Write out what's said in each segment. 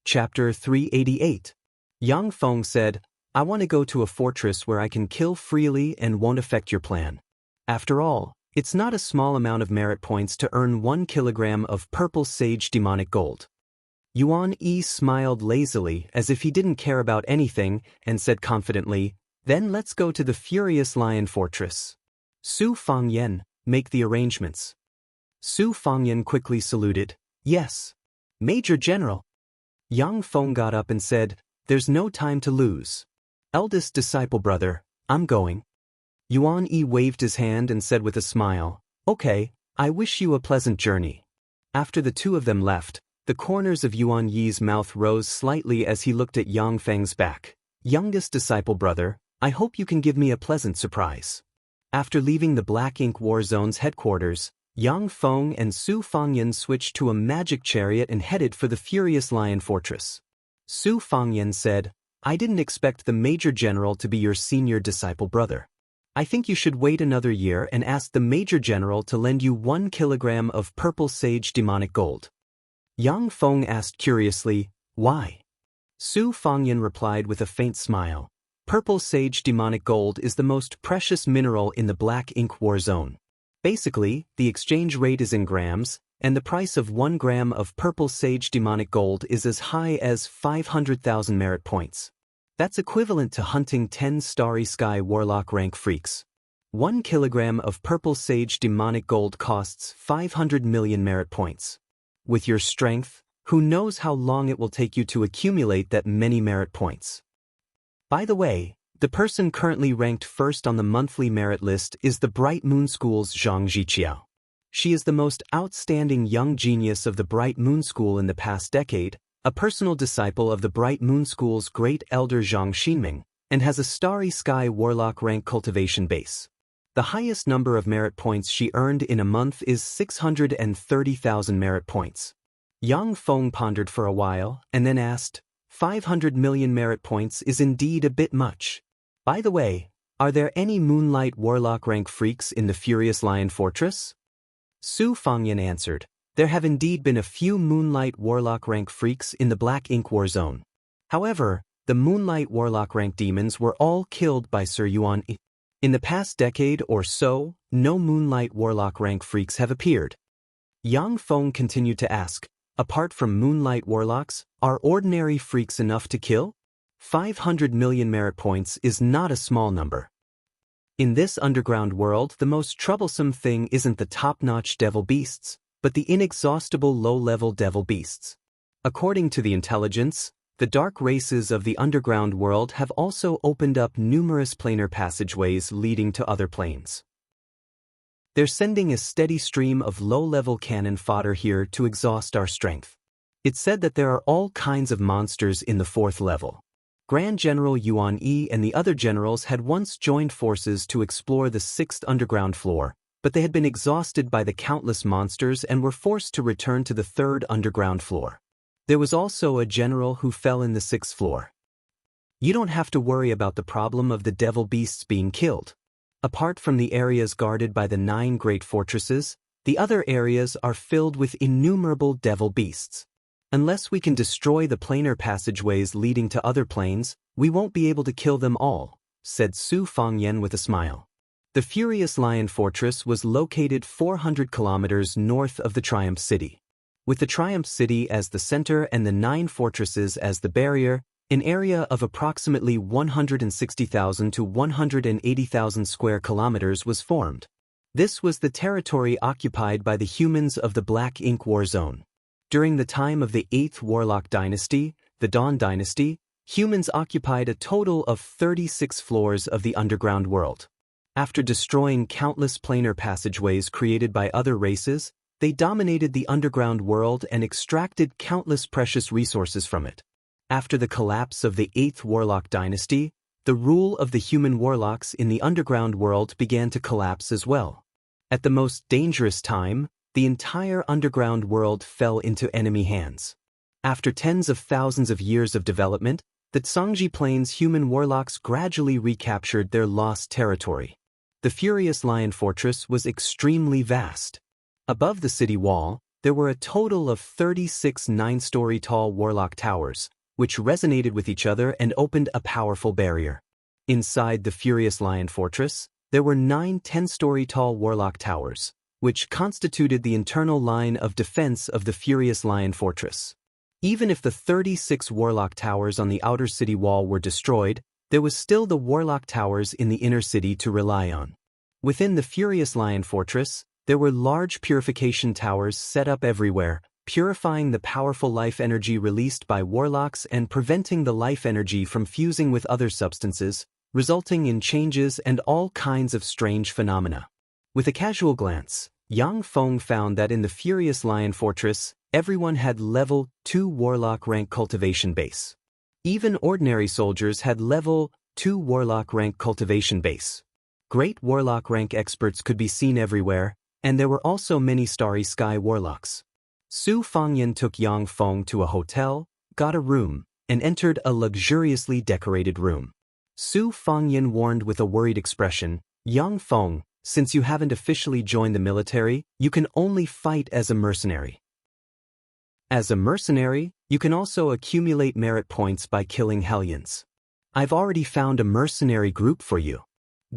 Chapter 388. Yang Feng said, I want to go to a fortress where I can kill freely and won't affect your plan. After all, it's not a small amount of merit points to earn 1 kilogram of purple sage demonic gold. Yuan Yi smiled lazily as if he didn't care about anything and said confidently, then let's go to the Furious Lion Fortress. Su Fangyan, make the arrangements. Su Fangyan quickly saluted, yes. Major General. Yang Feng got up and said, there's no time to lose. Eldest disciple brother, I'm going. Yuan Yi waved his hand and said with a smile, okay, I wish you a pleasant journey. After the two of them left, the corners of Yuan Yi's mouth rose slightly as he looked at Yang Feng's back. Youngest disciple brother, I hope you can give me a pleasant surprise. After leaving the Black Ink War Zone's headquarters, Yang Feng and Su Fangyan switched to a magic chariot and headed for the Furious Lion Fortress. Su Fangyan said, I didn't expect the Major General to be your senior disciple brother. I think you should wait another year and ask the Major General to lend you 1 kilogram of purple sage demonic gold. Yang Feng asked curiously, why? Su Fangyan replied with a faint smile, purple sage demonic gold is the most precious mineral in the Black Ink War Zone. Basically, the exchange rate is in grams, and the price of 1 gram of purple sage demonic gold is as high as 500,000 merit points. That's equivalent to hunting 10 Starry Sky Warlock rank freaks. 1 kilogram of purple sage demonic gold costs 500 million merit points. With your strength, who knows how long it will take you to accumulate that many merit points. By the way, the person currently ranked first on the monthly merit list is the Bright Moon School's Zhang Ziqiao. She is the most outstanding young genius of the Bright Moon School in the past decade, a personal disciple of the Bright Moon School's great elder Zhang Xinming, and has a Starry Sky Warlock rank cultivation base. The highest number of merit points she earned in a month is 630,000 merit points. Yang Feng pondered for a while and then asked, 500 million merit points is indeed a bit much. By the way, are there any Moonlight Warlock rank freaks in the Furious Lion Fortress? Su Fangyan answered, there have indeed been a few Moonlight Warlock rank freaks in the Black Ink War Zone. However, the Moonlight Warlock rank demons were all killed by Sir Yuan Yi. In the past decade or so, no Moonlight Warlock rank freaks have appeared. Yang Feng continued to ask, apart from Moonlight Warlocks, are ordinary freaks enough to kill? 500 million merit points is not a small number. In this underground world, the most troublesome thing isn't the top-notch devil beasts, but the inexhaustible low-level devil beasts. According to the intelligence, the dark races of the underground world have also opened up numerous planar passageways leading to other planes. They're sending a steady stream of low-level cannon fodder here to exhaust our strength. It's said that there are all kinds of monsters in the 4th level. Grand General Yuan Yi and the other generals had once joined forces to explore the 6th underground floor, but they had been exhausted by the countless monsters and were forced to return to the 3rd underground floor. There was also a general who fell in the 6th floor. You don't have to worry about the problem of the devil beasts being killed. Apart from the areas guarded by the 9 great fortresses, the other areas are filled with innumerable devil beasts. Unless we can destroy the planar passageways leading to other planes, we won't be able to kill them all, said Su Fangyan with a smile. The Furious Lion Fortress was located 400 kilometers north of the Triumph City. With the Triumph City as the center and the 9 fortresses as the barrier, an area of approximately 160,000 to 180,000 square kilometers was formed. This was the territory occupied by the humans of the Black Ink War Zone. During the time of the 8th Warlock Dynasty, the Dawn Dynasty, humans occupied a total of 36 floors of the underground world. After destroying countless planar passageways created by other races, they dominated the underground world and extracted countless precious resources from it. After the collapse of the 8th Warlock Dynasty, the rule of the human warlocks in the underground world began to collapse as well. At the most dangerous time, the entire underground world fell into enemy hands. After tens of thousands of years of development, the Zhangji Plains human warlocks gradually recaptured their lost territory. The Furious Lion Fortress was extremely vast. Above the city wall, there were a total of 36 nine-story tall warlock towers, which resonated with each other and opened a powerful barrier. Inside the Furious Lion Fortress, there were 9 10-story tall warlock towers, which constituted the internal line of defense of the Furious Lion Fortress. Even if the 36 warlock towers on the outer city wall were destroyed, there was still the warlock towers in the inner city to rely on. Within the Furious Lion Fortress, there were large purification towers set up everywhere, purifying the powerful life energy released by warlocks and preventing the life energy from fusing with other substances, resulting in changes and all kinds of strange phenomena. With a casual glance, Yang Feng found that in the Furious Lion Fortress, everyone had level 2 warlock rank cultivation base. Even ordinary soldiers had level 2 warlock rank cultivation base. Great warlock rank experts could be seen everywhere, and there were also many starry sky warlocks. Su Fangyan took Yang Feng to a hotel, got a room, and entered a luxuriously decorated room. Su Fangyan warned with a worried expression, "Yang Feng, since you haven't officially joined the military, you can only fight as a mercenary. As a mercenary, you can also accumulate merit points by killing Hellions. I've already found a mercenary group for you.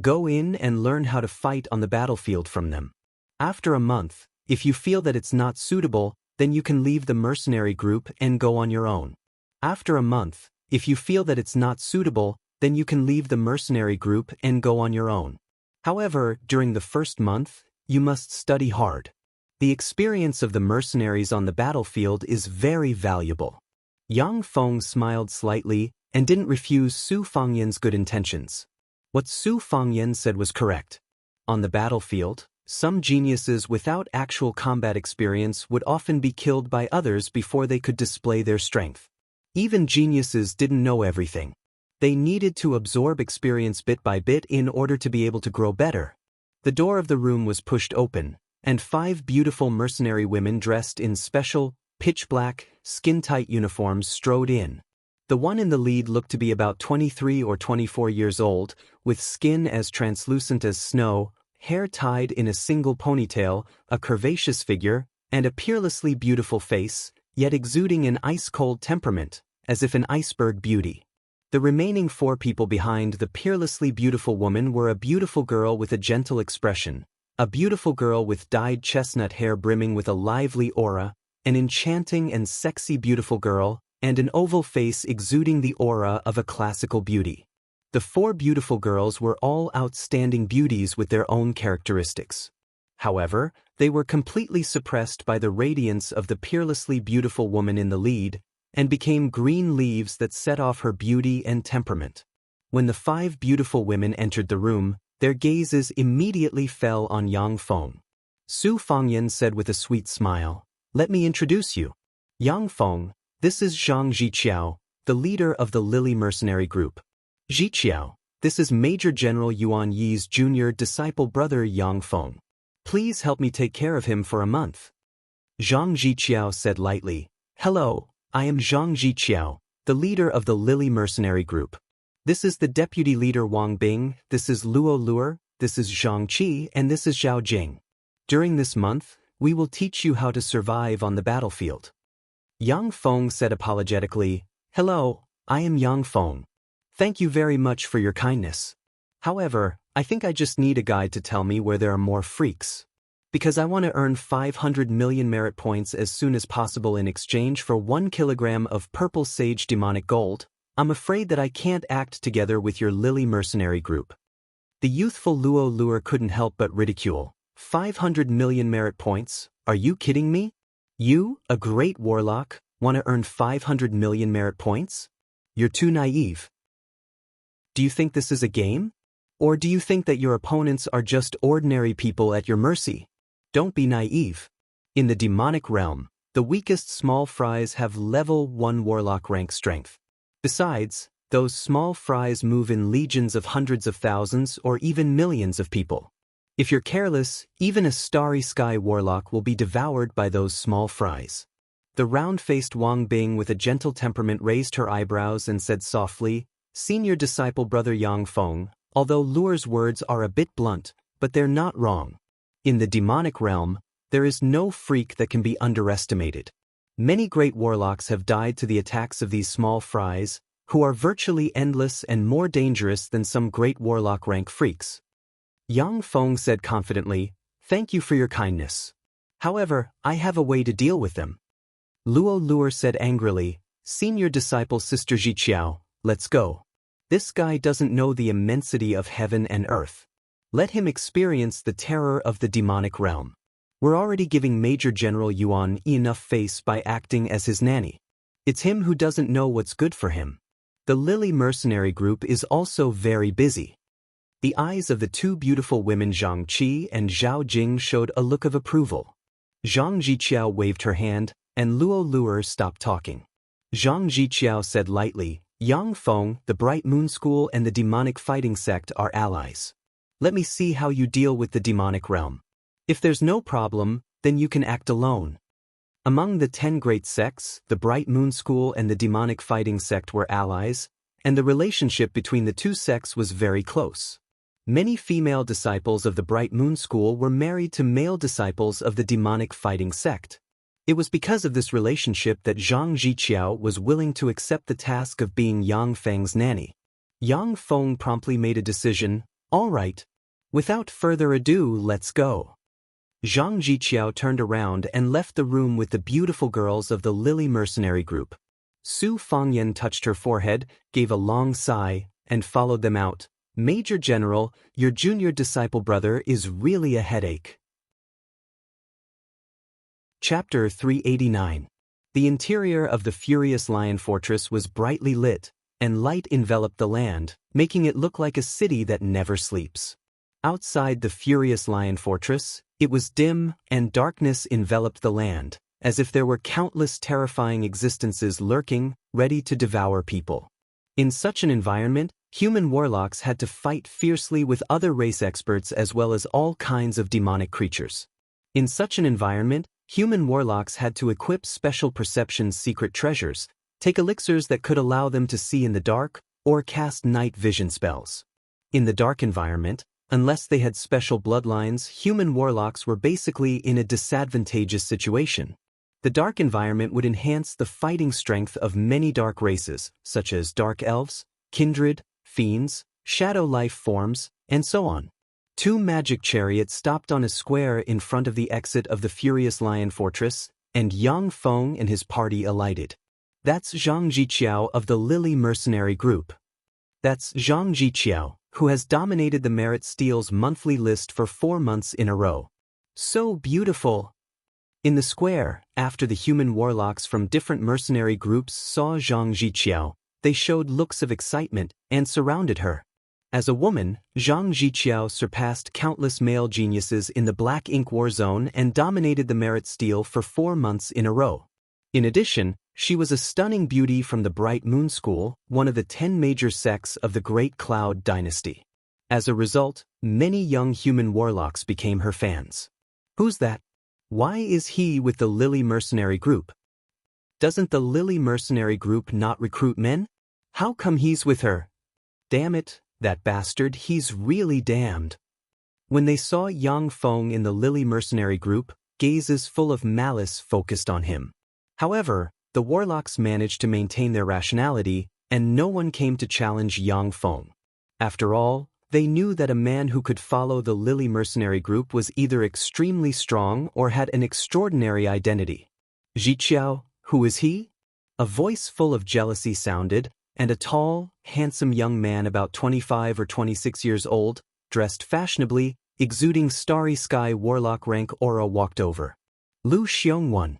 Go in and learn how to fight on the battlefield from them. After a month, if you feel that it's not suitable, then you can leave the mercenary group and go on your own. After a month, if you feel that it's not suitable, then you can leave the mercenary group and go on your own. However, during the first month, you must study hard. The experience of the mercenaries on the battlefield is very valuable." Yang Feng smiled slightly and didn't refuse Su Fangyan's good intentions. What Su Fangyan said was correct. On the battlefield, some geniuses without actual combat experience would often be killed by others before they could display their strength. Even geniuses didn't know everything. They needed to absorb experience bit by bit in order to be able to grow better. The door of the room was pushed open, and 5 beautiful mercenary women dressed in special, pitch-black, skin-tight uniforms strode in. The one in the lead looked to be about 23 or 24 years old, with skin as translucent as snow, hair tied in a single ponytail, a curvaceous figure, and a peerlessly beautiful face, yet exuding an ice-cold temperament, as if an iceberg beauty. The remaining 4 people behind the peerlessly beautiful woman were a beautiful girl with a gentle expression, a beautiful girl with dyed chestnut hair brimming with a lively aura, an enchanting and sexy beautiful girl, and an oval face exuding the aura of a classical beauty. The 4 beautiful girls were all outstanding beauties with their own characteristics. However, they were completely suppressed by the radiance of the peerlessly beautiful woman in the lead, and became green leaves that set off her beauty and temperament. When the 5 beautiful women entered the room, their gazes immediately fell on Yang Feng. Su Fangyan said with a sweet smile, "Let me introduce you. Yang Feng, this is Zhang Ziqiao, the leader of the Lily Mercenary Group. Ziqiao, this is Major General Yuan Yi's junior disciple brother Yang Feng. Please help me take care of him for a month." Zhang Ziqiao said lightly, "Hello, I am Zhang Ziqiao, the leader of the Lily Mercenary Group. This is the deputy leader Wang Bing, this is Luo Luer, this is Zhang Qi, and this is Zhao Jing. During this month, we will teach you how to survive on the battlefield." Yang Feng said apologetically, "Hello, I am Yang Feng. Thank you very much for your kindness. However, I think I just need a guide to tell me where there are more freaks. Because I want to earn 500 million merit points as soon as possible in exchange for 1 kilogram of purple sage demonic gold, I'm afraid that I can't act together with your Lily Mercenary Group." The youthful Luo Luer couldn't help but ridicule. 500 million merit points? Are you kidding me? You, a great warlock, want to earn 500 million merit points? You're too naive. Do you think this is a game? Or do you think that your opponents are just ordinary people at your mercy? Don't be naive. In the demonic realm, the weakest small fries have level 1 warlock rank strength. Besides, those small fries move in legions of hundreds of thousands or even millions of people. If you're careless, even a starry sky warlock will be devoured by those small fries. The round-faced Wang Bing with a gentle temperament raised her eyebrows and said softly, "Senior disciple brother Yang Feng, although Luer's words are a bit blunt, but they're not wrong. In the demonic realm, there is no freak that can be underestimated. Many great warlocks have died to the attacks of these small fries, who are virtually endless and more dangerous than some great warlock rank freaks. Yang Feng said confidently, "Thank you for your kindness. However, I have a way to deal with them." Luo Luer said angrily, "Senior disciple Sister Xiao, let's go. This guy doesn't know the immensity of heaven and earth. Let him experience the terror of the demonic realm. We're already giving Major General Yuan enough face by acting as his nanny. It's him who doesn't know what's good for him." The Lily mercenary group is also very busy. The eyes of the two beautiful women Zhang Qi and Zhao Jing showed a look of approval. Zhang Jiqiao waved her hand, and Luo Luer stopped talking. Zhang Jiqiao said lightly, "Yang Feng, the Bright Moon School and the demonic fighting sect are allies. Let me see how you deal with the demonic realm. If there's no problem, then you can act alone." Among the 10 great sects, the Bright Moon School and the demonic fighting sect were allies, and the relationship between the two sects was very close. Many female disciples of the Bright Moon School were married to male disciples of the demonic fighting sect. It was because of this relationship that Zhang Jiqiao was willing to accept the task of being Yang Feng's nanny. Yang Feng promptly made a decision, "All right. Without further ado, let's go." Zhang Jiqiao turned around and left the room with the beautiful girls of the Lily mercenary group. Su Fangyan touched her forehead, gave a long sigh, and followed them out. "Major General, your junior disciple brother is really a headache." Chapter 389. The interior of the Furious Lion Fortress was brightly lit, and light enveloped the land, making it look like a city that never sleeps. Outside the Furious Lion Fortress, it was dim, and darkness enveloped the land, as if there were countless terrifying existences lurking, ready to devour people. In such an environment, human warlocks had to fight fiercely with other race experts as well as all kinds of demonic creatures. In such an environment, human warlocks had to equip special perception secret treasures, take elixirs that could allow them to see in the dark, or cast night vision spells. In the dark environment, unless they had special bloodlines, human warlocks were basically in a disadvantageous situation. The dark environment would enhance the fighting strength of many dark races, such as dark elves, kindred, fiends, shadow life forms, and so on. 2 magic chariots stopped on a square in front of the exit of the Furious Lion Fortress, and Yang Feng and his party alighted. That's Zhang Jiqiao of the Lily mercenary group. That's Zhang Jiqiao, who has dominated the Merit Steel's monthly list for 4 months in a row. So beautiful! In the square, after the human warlocks from different mercenary groups saw Zhang Jiqiao, they showed looks of excitement and surrounded her. As a woman, Zhang Jiqiao surpassed countless male geniuses in the Black Ink War Zone and dominated the Merit Steel for 4 months in a row. In addition, she was a stunning beauty from the Bright Moon School, one of the 10 major sects of the Great Cloud Dynasty. As a result, many young human warlocks became her fans. Who's that? Why is he with the Lily mercenary group? Doesn't the Lily mercenary group not recruit men? How come he's with her? Damn it, that bastard, he's really damned. When they saw Yang Feng in the Lily mercenary group, gazes full of malice focused on him. However, the warlocks managed to maintain their rationality, and no one came to challenge Yang Feng. After all, they knew that a man who could follow the Lily mercenary group was either extremely strong or had an extraordinary identity. Jiqiao, who is he? A voice full of jealousy sounded, and a tall, handsome young man about 25 or 26 years old, dressed fashionably, exuding starry sky warlock rank aura walked over. Lu Xiongwan.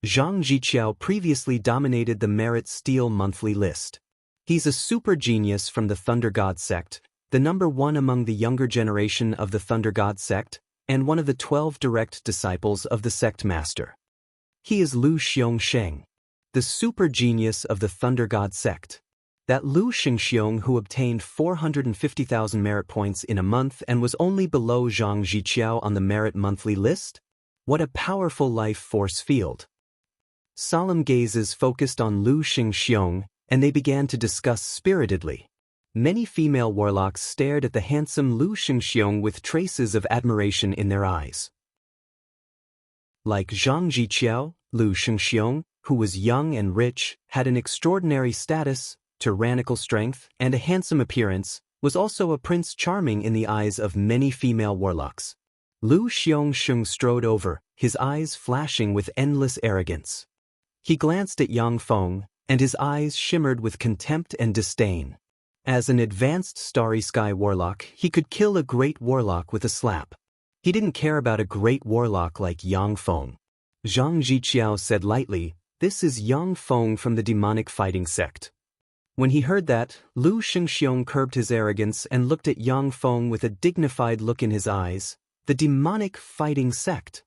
Zhang Jiqiao previously dominated the Merit Steel monthly list. He's a super genius from the Thunder God sect, the number 1 among the younger generation of the Thunder God sect, and one of the 12 direct disciples of the sect master. He is Lu Xiongsheng, the super genius of the Thunder God sect. That Lu Xingxiong who obtained 450,000 merit points in a month and was only below Zhang Jiqiao on the merit monthly list? What a powerful life force field. Solemn gazes focused on Lu Xingxiong, and they began to discuss spiritedly. Many female warlocks stared at the handsome Lu Xingxiong with traces of admiration in their eyes. like Zhang Jiqiao, Lu Shengxiong, who was young and rich, had an extraordinary status, tyrannical strength, and a handsome appearance, was also a prince charming in the eyes of many female warlocks. Lu Xiongsheng strode over, his eyes flashing with endless arrogance. He glanced at Yang Feng, and his eyes shimmered with contempt and disdain. As an advanced Starry Sky warlock, he could kill a great warlock with a slap. He didn't care about a great warlock like Yang Feng. Zhang Jiqiao said lightly, "This is Yang Feng from the demonic fighting sect." When he heard that, Lu Shengxiong curbed his arrogance and looked at Yang Feng with a dignified look in his eyes. The demonic fighting sect.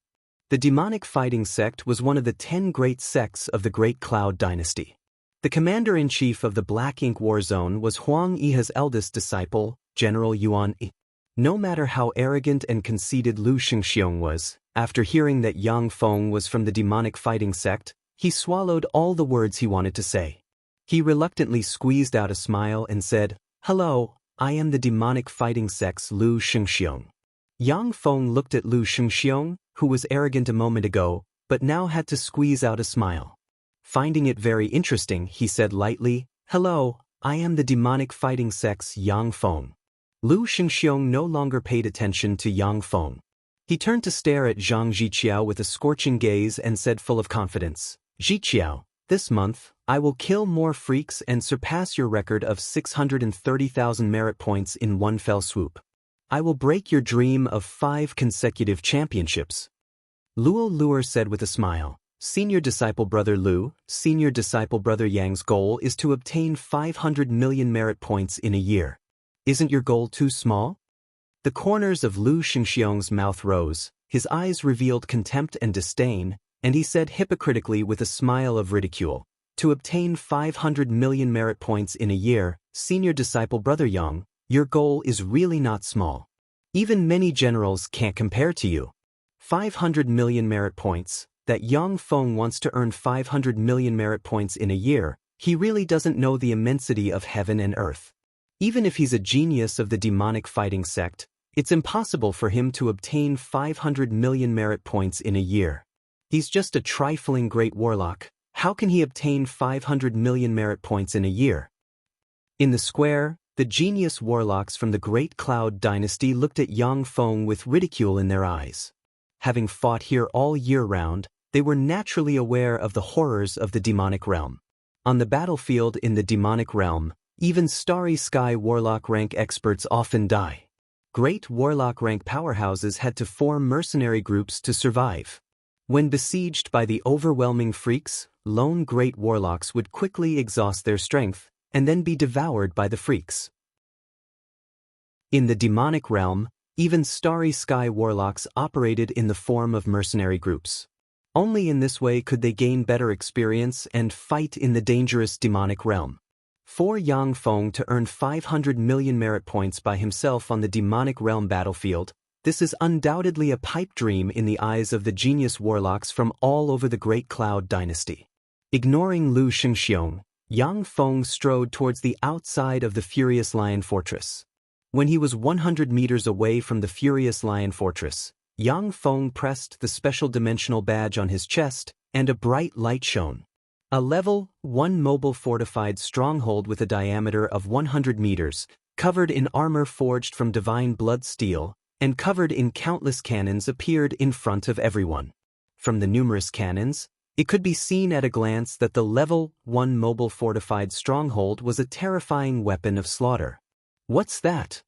The demonic fighting sect was one of the 10 great sects of the Great Cloud Dynasty. The commander-in-chief of the Black Ink War Zone was Huang Yihe's eldest disciple, General Yuan Yi. No matter how arrogant and conceited Lu Shengxiong was, after hearing that Yang Feng was from the demonic fighting sect, he swallowed all the words he wanted to say. He reluctantly squeezed out a smile and said, "Hello, I am the demonic fighting sect's Lu Shengxiong." Yang Feng looked at Lu Shengxiong, who was arrogant a moment ago, but now had to squeeze out a smile. Finding it very interesting, he said lightly, "Hello, I am the demonic fighting sect's Yang Feng." Lu Shengxiong no longer paid attention to Yang Feng. He turned to stare at Zhang Jiqiao with a scorching gaze and said full of confidence, "Jiqiao, this month, I will kill more freaks and surpass your record of 630,000 merit points in one fell swoop. I will break your dream of 5 consecutive championships." Luo Luer said with a smile, "Senior disciple brother Lu, senior disciple brother Yang's goal is to obtain 500 million merit points in a year. Isn't your goal too small?" The corners of Lu Shengxiong's mouth rose, his eyes revealed contempt and disdain, and he said hypocritically with a smile of ridicule, "To obtain 500 million merit points in a year, senior disciple brother Yang, your goal is really not small. Even many generals can't compare to you. 500 million merit points, that Yang Feng wants to earn 500 million merit points in a year, he really doesn't know the immensity of heaven and earth. Even if he's a genius of the demonic fighting sect, it's impossible for him to obtain 500 million merit points in a year. He's just a trifling great warlock. How can he obtain 500 million merit points in a year?" In the square, the genius warlocks from the Great Cloud Dynasty looked at Yang Feng with ridicule in their eyes. Having fought here all year round, they were naturally aware of the horrors of the demonic realm. On the battlefield in the demonic realm, even Starry Sky warlock rank experts often die. Great warlock rank powerhouses had to form mercenary groups to survive. When besieged by the overwhelming freaks, lone great warlocks would quickly exhaust their strength, and then be devoured by the freaks. In the demonic realm, even Starry Sky warlocks operated in the form of mercenary groups. Only in this way could they gain better experience and fight in the dangerous demonic realm. For Yang Feng to earn 500 million merit points by himself on the demonic realm battlefield, this is undoubtedly a pipe dream in the eyes of the genius warlocks from all over the Great Cloud Dynasty. Ignoring Lu Shengxiong, Yang Feng strode towards the outside of the Furious Lion Fortress. When he was 100 meters away from the Furious Lion Fortress, Yang Feng pressed the special dimensional badge on his chest, and a bright light shone. A level 1 mobile fortified stronghold with a diameter of 100 meters, covered in armor forged from divine blood steel, and covered in countless cannons appeared in front of everyone. From the numerous cannons, it could be seen at a glance that the level 1 mobile fortified stronghold was a terrifying weapon of slaughter. "What's that?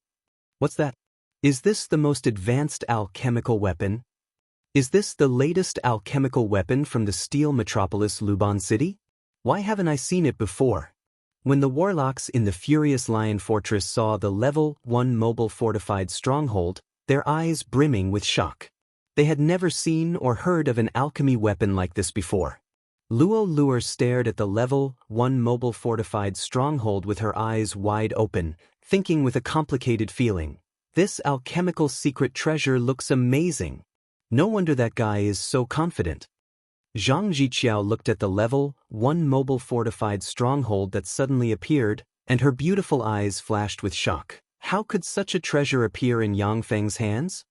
What's that? Is this the most advanced alchemical weapon? Is this the latest alchemical weapon from the steel metropolis Luban City? Why haven't I seen it before?" When the warlocks in the Furious Lion Fortress saw the level 1 mobile fortified stronghold, their eyes brimming with shock. They had never seen or heard of an alchemy weapon like this before. Luo Luer stared at the level 1 mobile fortified stronghold with her eyes wide open, thinking with a complicated feeling. This alchemical secret treasure looks amazing. No wonder that guy is so confident. Zhang Jiqiao looked at the level 1 mobile fortified stronghold that suddenly appeared, and her beautiful eyes flashed with shock. How could such a treasure appear in Yang Feng's hands?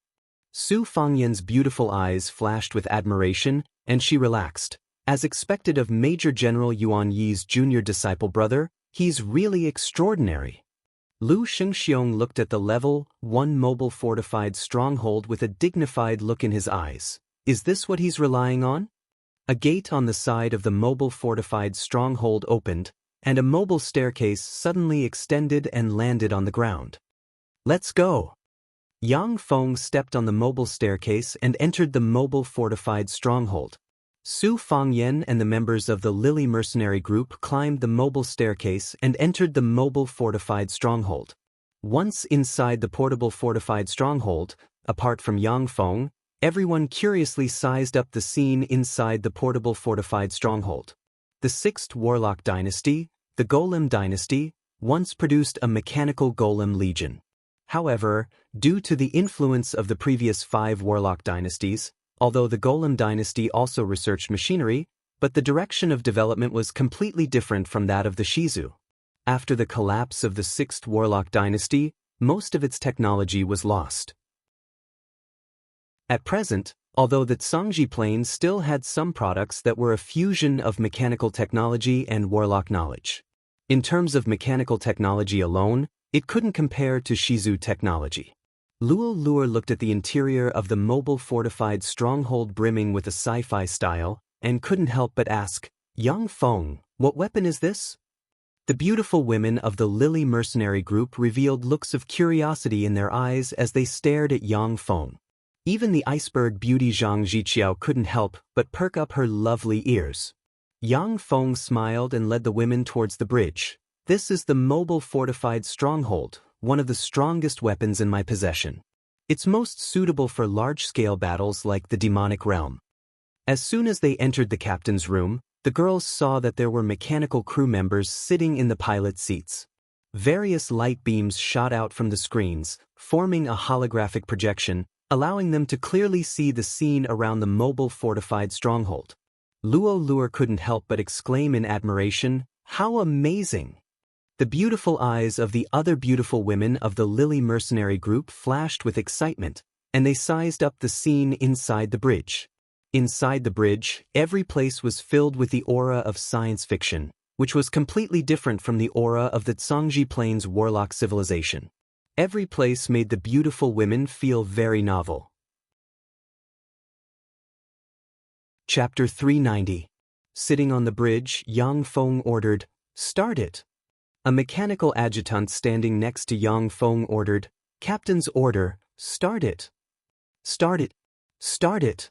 Su Fangyan's beautiful eyes flashed with admiration, and she relaxed. As expected of Major General Yuan Yi's junior disciple brother, he's really extraordinary. Lu Shengxiong looked at the level 1 mobile fortified stronghold with a dignified look in his eyes. Is this what he's relying on? A gate on the side of the mobile fortified stronghold opened, and a mobile staircase suddenly extended and landed on the ground. Let's go! Yang Feng stepped on the mobile staircase and entered the mobile fortified stronghold. Su Fangyan and the members of the Lily mercenary group climbed the mobile staircase and entered the mobile fortified stronghold. Once inside the portable fortified stronghold, apart from Yang Feng, everyone curiously sized up the scene inside the portable fortified stronghold. The 6th Warlock Dynasty, the Golem Dynasty, once produced a mechanical Golem Legion. However, due to the influence of the previous 5 Warlock Dynasties, although the Golem Dynasty also researched machinery, but the direction of development was completely different from that of the Shizu. After the collapse of the 6th Warlock Dynasty, most of its technology was lost. At present, although the Zhangji Plains still had some products that were a fusion of mechanical technology and warlock knowledge. In terms of mechanical technology alone, it couldn't compare to Shizu technology. Luo Luer looked at the interior of the mobile fortified stronghold brimming with a sci-fi style, and couldn't help but ask, Yang Feng, what weapon is this? The beautiful women of the Lily mercenary group revealed looks of curiosity in their eyes as they stared at Yang Feng. Even the iceberg beauty Zhang Jiqiao couldn't help but perk up her lovely ears. Yang Feng smiled and led the women towards the bridge. This is the mobile fortified stronghold, one of the strongest weapons in my possession. It's most suitable for large-scale battles like the demonic realm. As soon as they entered the captain's room, the girls saw that there were mechanical crew members sitting in the pilot seats. Various light beams shot out from the screens, forming a holographic projection, allowing them to clearly see the scene around the mobile fortified stronghold. Luo Luer couldn't help but exclaim in admiration, "How amazing!" The beautiful eyes of the other beautiful women of the Lily mercenary group flashed with excitement, and they sized up the scene inside the bridge. Inside the bridge, every place was filled with the aura of science fiction, which was completely different from the aura of the Zhangji Plains warlock civilization. Every place made the beautiful women feel very novel. Chapter 390. Sitting on the bridge, Yang Feng ordered, "Start it." A mechanical adjutant standing next to Yang Feng ordered, "Captain's order, start it." "Start it. Start it."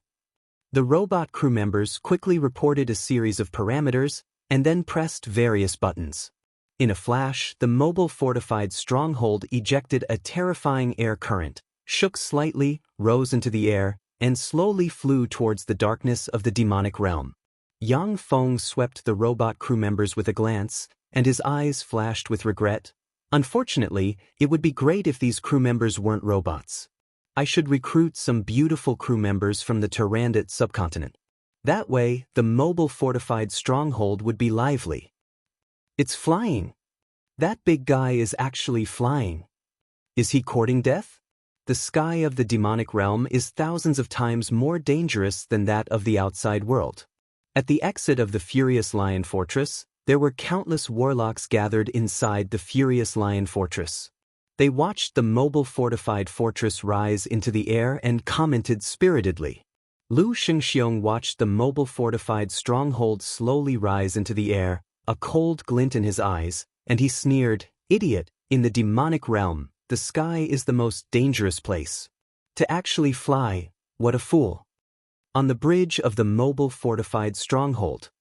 The robot crew members quickly reported a series of parameters and then pressed various buttons. In a flash, the mobile fortified stronghold ejected a terrifying air current, shook slightly, rose into the air, and slowly flew towards the darkness of the demonic realm. Yang Feng swept the robot crew members with a glance, and his eyes flashed with regret. Unfortunately, it would be great if these crew members weren't robots. I should recruit some beautiful crew members from the Tyrandot subcontinent. That way, the mobile fortified stronghold would be lively. It's flying. That big guy is actually flying. Is he courting death? The sky of the demonic realm is thousands of times more dangerous than that of the outside world. At the exit of the Furious Lion Fortress, there were countless warlocks gathered inside the Furious Lion Fortress. They watched the mobile fortified fortress rise into the air and commented spiritedly. Lu Shengxiong watched the mobile fortified stronghold slowly rise into the air, a cold glint in his eyes, and he sneered, "Idiot, in the demonic realm, the sky is the most dangerous place. To actually fly, what a fool." On the bridge of the mobile fortified stronghold,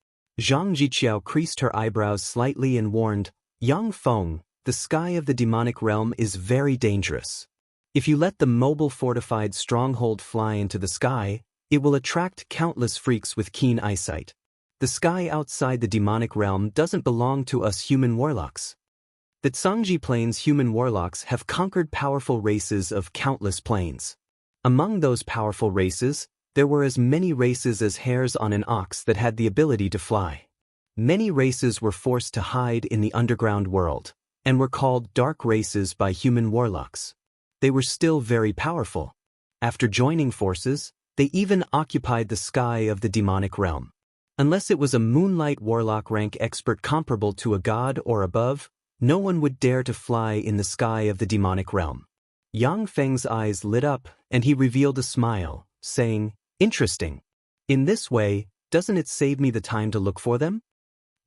Zhang Jiqiao creased her eyebrows slightly and warned, "Yang Feng, the sky of the demonic realm is very dangerous. If you let the mobile fortified stronghold fly into the sky, it will attract countless freaks with keen eyesight. The sky outside the demonic realm doesn't belong to us human warlocks. The Zhangji Plains human warlocks have conquered powerful races of countless planes. Among those powerful races, there were as many races as hairs on an ox that had the ability to fly. Many races were forced to hide in the underground world, and were called dark races by human warlocks. They were still very powerful. After joining forces, they even occupied the sky of the demonic realm. Unless it was a moonlight warlock rank expert comparable to a god or above, no one would dare to fly in the sky of the demonic realm. Yang Feng's eyes lit up, and he revealed a smile, saying, "Interesting. In this way, doesn't it save me the time to look for them?"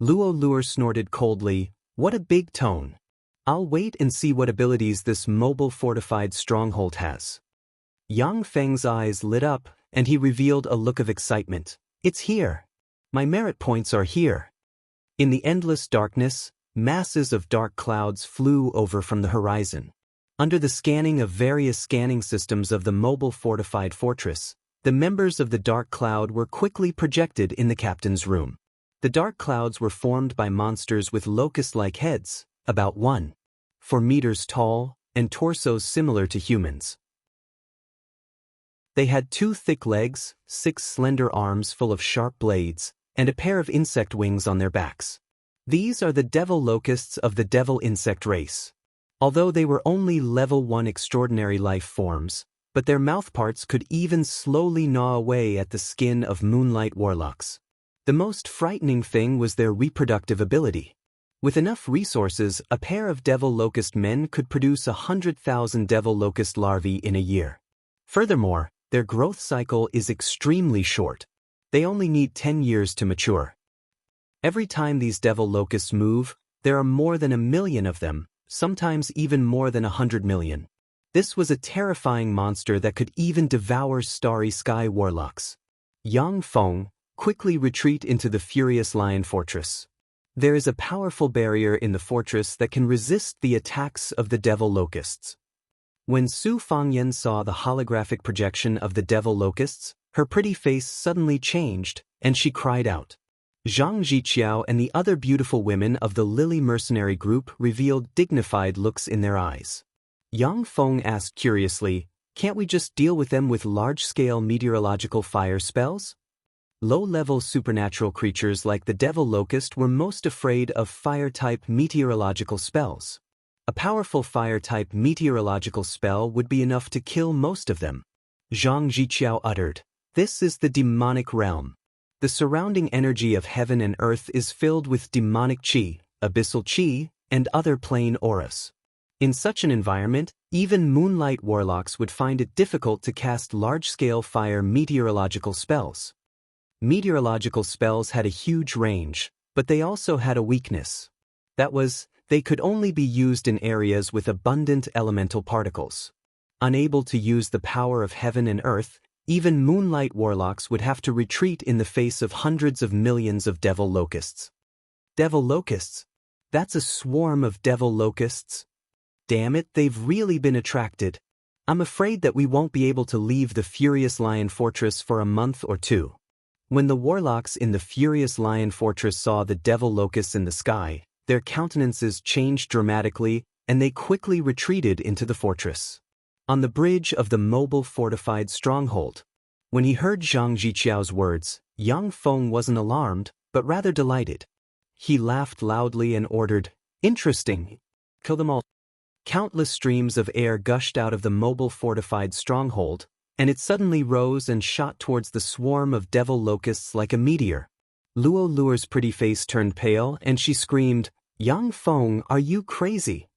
Luo Luer snorted coldly, "What a big tone. I'll wait and see what abilities this mobile fortified stronghold has." Yang Feng's eyes lit up, and he revealed a look of excitement. "It's here. My merit points are here." In the endless darkness, masses of dark clouds flew over from the horizon. Under the scanning of various scanning systems of the mobile fortified fortress, the members of the dark cloud were quickly projected in the captain's room. The dark clouds were formed by monsters with locust-like heads, about 1.4 meters tall, and torsos similar to humans. They had 2 thick legs, 6 slender arms full of sharp blades, and a pair of insect wings on their backs. These are the devil locusts of the devil insect race. Although they were only level 1 extraordinary life forms, but their mouthparts could even slowly gnaw away at the skin of moonlight warlocks. The most frightening thing was their reproductive ability. With enough resources, a pair of devil locust men could produce 100,000 devil locust larvae in a year. Furthermore, their growth cycle is extremely short. They only need 10 years to mature. Every time these devil locusts move, there are more than 1 million of them, sometimes even more than 100 million. This was a terrifying monster that could even devour starry sky warlocks. Yang Feng, quickly retreat into the Furious Lion Fortress. There is a powerful barrier in the fortress that can resist the attacks of the devil locusts. When Su Fangyan saw the holographic projection of the devil locusts, her pretty face suddenly changed, and she cried out. Zhang Ziqiao and the other beautiful women of the Lily mercenary group revealed dignified looks in their eyes. Yang Feng asked curiously, "Can't we just deal with them with large-scale meteorological fire spells?" Low-level supernatural creatures like the devil locust were most afraid of fire-type meteorological spells. A powerful fire-type meteorological spell would be enough to kill most of them. Zhang Ziqiao uttered, "This is the demonic realm. The surrounding energy of heaven and earth is filled with demonic qi, abyssal qi, and other plane auras. In such an environment, even moonlight warlocks would find it difficult to cast large-scale fire meteorological spells." Meteorological spells had a huge range, but they also had a weakness. That was, they could only be used in areas with abundant elemental particles. Unable to use the power of heaven and earth, even moonlight warlocks would have to retreat in the face of hundreds of millions of devil locusts. Devil locusts? That's a swarm of devil locusts? Damn it, they've really been attracted. I'm afraid that we won't be able to leave the Furious Lion Fortress for a month or 2. When the warlocks in the Furious Lion Fortress saw the devil locusts in the sky, their countenances changed dramatically, and they quickly retreated into the fortress. On the bridge of the mobile fortified stronghold. When he heard Zhang Ziqiao's words, Yang Feng wasn't alarmed, but rather delighted. He laughed loudly and ordered, "Interesting. Kill them all." Countless streams of air gushed out of the mobile fortified stronghold, and it suddenly rose and shot towards the swarm of devil locusts like a meteor. Luo Luer's pretty face turned pale, and she screamed, "Yang Feng, are you crazy?"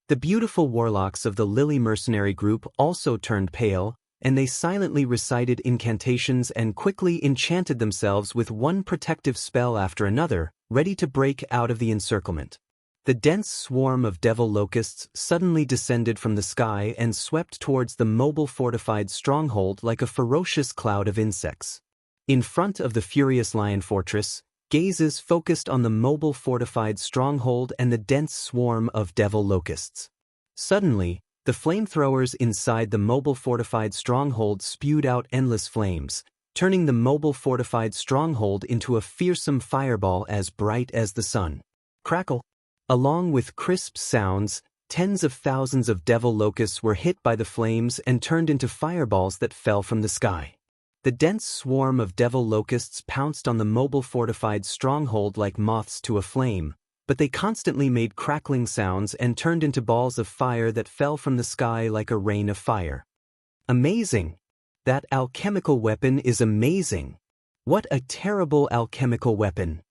The beautiful warlocks of the Lily mercenary group also turned pale, and they silently recited incantations and quickly enchanted themselves with one protective spell after another, ready to break out of the encirclement. The dense swarm of devil locusts suddenly descended from the sky and swept towards the mobile fortified stronghold like a ferocious cloud of insects. In front of the Furious Lion Fortress, gazes focused on the mobile fortified stronghold and the dense swarm of devil locusts. Suddenly, the flamethrowers inside the mobile fortified stronghold spewed out endless flames, turning the mobile fortified stronghold into a fearsome fireball as bright as the sun. Crackle! Along with crisp sounds, tens of thousands of devil locusts were hit by the flames and turned into fireballs that fell from the sky. The dense swarm of devil locusts pounced on the mobile fortified stronghold like moths to a flame, but they constantly made crackling sounds and turned into balls of fire that fell from the sky like a rain of fire. Amazing! That alchemical weapon is amazing! What a terrible alchemical weapon!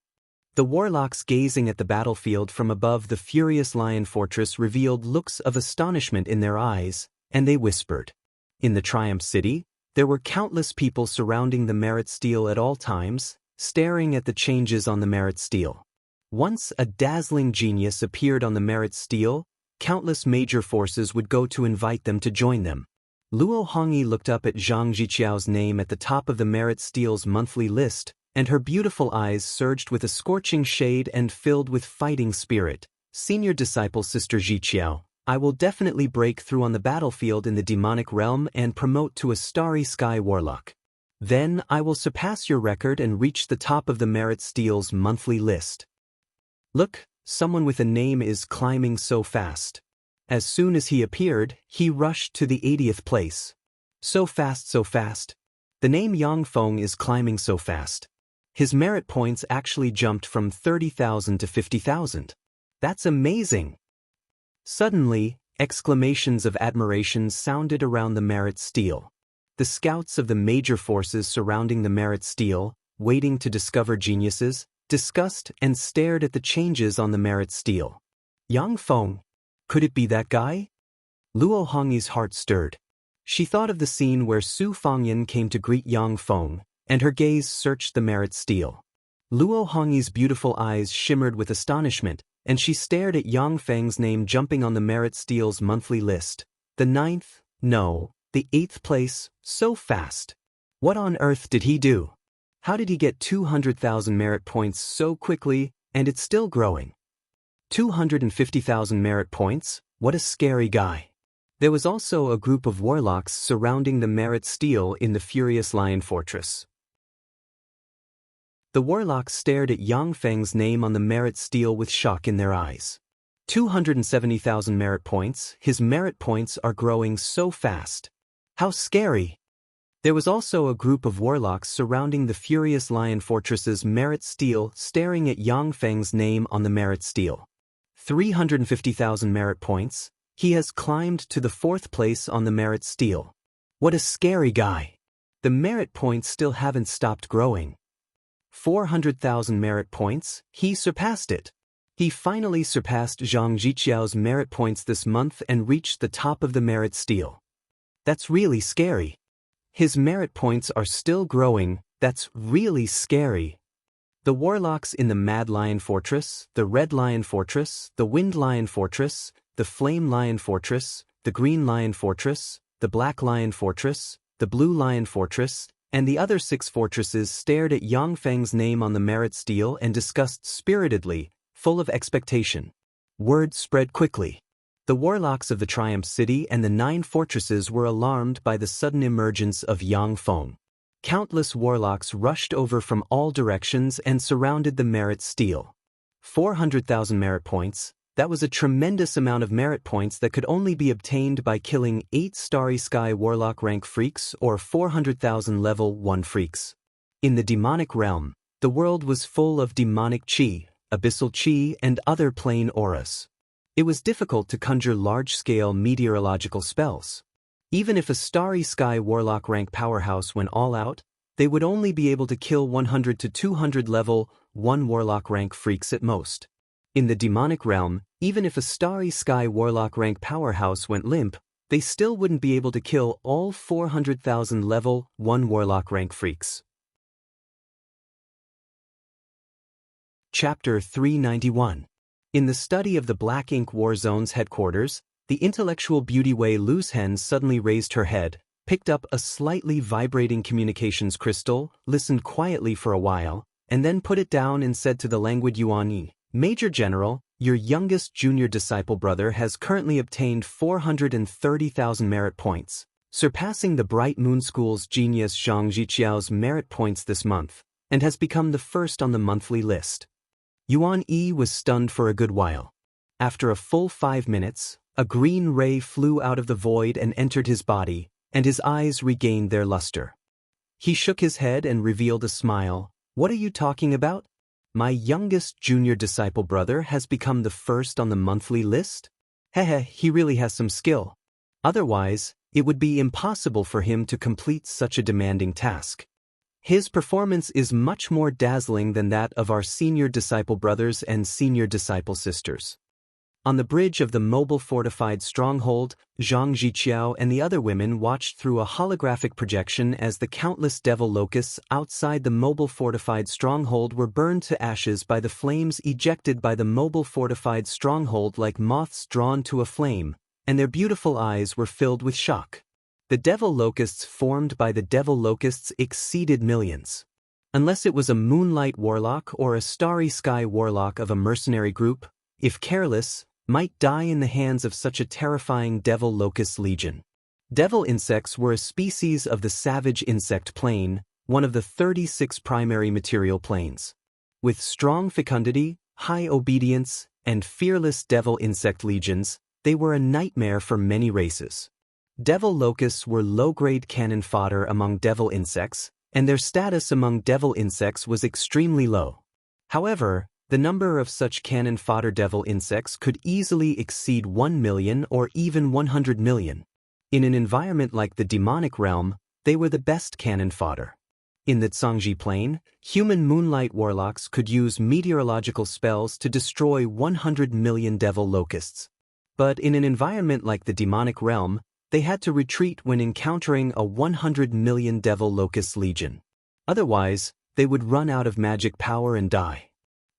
The warlocks gazing at the battlefield from above the furious lion fortress revealed looks of astonishment in their eyes, and they whispered. In the Triumph City, there were countless people surrounding the merit stele at all times, staring at the changes on the merit stele. Once a dazzling genius appeared on the merit stele, countless major forces would go to invite them to join them. Luo Hongyi looked up at Zhang Jiqiao's name at the top of the merit stele's monthly list, and her beautiful eyes surged with a scorching shade and filled with fighting spirit. Senior disciple Sister Jiqiao, I will definitely break through on the battlefield in the demonic realm and promote to a starry sky warlock. Then I will surpass your record and reach the top of the merit stele's monthly list. Look, someone with a name is climbing so fast. As soon as he appeared, he rushed to the 80th place. So fast, so fast. The name Yang Feng is climbing so fast. His merit points actually jumped from 30,000 to 50,000. That's amazing! Suddenly, exclamations of admiration sounded around the merit stele. The scouts of the major forces surrounding the merit stele, waiting to discover geniuses, discussed and stared at the changes on the merit stele. Yang Feng? Could it be that guy? Luo Hongyi's heart stirred. She thought of the scene where Su Fangyan came to greet Yang Feng, and her gaze searched the merit stele. Luo Hongyi's beautiful eyes shimmered with astonishment, and she stared at Yang Feng's name jumping on the merit stele's monthly list. The 9th, no, the 8th place, so fast. What on earth did he do? How did he get 200,000 merit points so quickly, and it's still growing? 250,000 merit points? What a scary guy. There was also a group of warlocks surrounding the merit stele in the furious lion fortress. The warlocks stared at Yang Feng's name on the merit stele with shock in their eyes. 270,000 merit points, his merit points are growing so fast. How scary! There was also a group of warlocks surrounding the furious lion fortress's merit stele staring at Yang Feng's name on the merit stele. 350,000 merit points, he has climbed to the 4th place on the merit stele. What a scary guy! The merit points still haven't stopped growing. 400,000 merit points, he surpassed it. He finally surpassed Zhang Jiqiao's merit points this month and reached the top of the merit stele. That's really scary. His merit points are still growing, that's really scary. The warlocks in the Mad Lion Fortress, the Red Lion Fortress, the Wind Lion Fortress, the Flame Lion Fortress, the Green Lion Fortress, the Black Lion Fortress, the Blue Lion Fortress, and the other 6 fortresses stared at Yang Feng's name on the merit stele and discussed spiritedly, full of expectation. Word spread quickly. The warlocks of the Triumph City and the 9 fortresses were alarmed by the sudden emergence of Yang Feng. Countless warlocks rushed over from all directions and surrounded the merit stele. 400,000 merit points, that was a tremendous amount of merit points that could only be obtained by killing 8 Starry Sky Warlock rank freaks or 400,000 level 1 freaks. In the demonic realm, the world was full of demonic chi, abyssal chi, and other plane auras. It was difficult to conjure large-scale meteorological spells. Even if a Starry Sky Warlock rank powerhouse went all out, they would only be able to kill 100 to 200 level 1 Warlock rank freaks at most. In the demonic realm, even if a Starry Sky Warlock rank powerhouse went limp, they still wouldn't be able to kill all 400,000 level 1 Warlock rank freaks. Chapter 391. In the study of the Black Ink War Zone's headquarters, the intellectual beauty Wei Luzhen suddenly raised her head, picked up a slightly vibrating communications crystal, listened quietly for a while, and then put it down and said to the languid Yuan Yi, Major General, your youngest junior disciple brother has currently obtained 430,000 merit points, surpassing the Bright Moon School's genius Zhang Jiqiao's merit points this month, and has become the first on the monthly list. Yuan Yi was stunned for a good while. After a full 5 minutes, a green ray flew out of the void and entered his body, and his eyes regained their luster. He shook his head and revealed a smile. What are you talking about? My youngest junior disciple brother has become the first on the monthly list? Hehe, he really has some skill. Otherwise, it would be impossible for him to complete such a demanding task. His performance is much more dazzling than that of our senior disciple brothers and senior disciple sisters. On the bridge of the mobile fortified stronghold, Zhang Ziqiao and the other women watched through a holographic projection as the countless devil locusts outside the mobile fortified stronghold were burned to ashes by the flames ejected by the mobile fortified stronghold like moths drawn to a flame, and their beautiful eyes were filled with shock. The devil locusts formed by the devil locusts exceeded millions. Unless it was a moonlight warlock or a starry sky warlock of a mercenary group, if careless, might die in the hands of such a terrifying devil locust legion. Devil insects were a species of the savage insect plane, one of the 36 primary material planes. With strong fecundity, high obedience, and fearless devil insect legions, they were a nightmare for many races. Devil locusts were low-grade cannon fodder among devil insects, and their status among devil insects was extremely low. However, the number of such cannon fodder devil insects could easily exceed 1 million or even 100 million. In an environment like the demonic realm, they were the best cannon fodder. In the Zhangji plane, human moonlight warlocks could use meteorological spells to destroy 100 million devil locusts. But in an environment like the demonic realm, they had to retreat when encountering a 100 million devil locust legion. Otherwise, they would run out of magic power and die.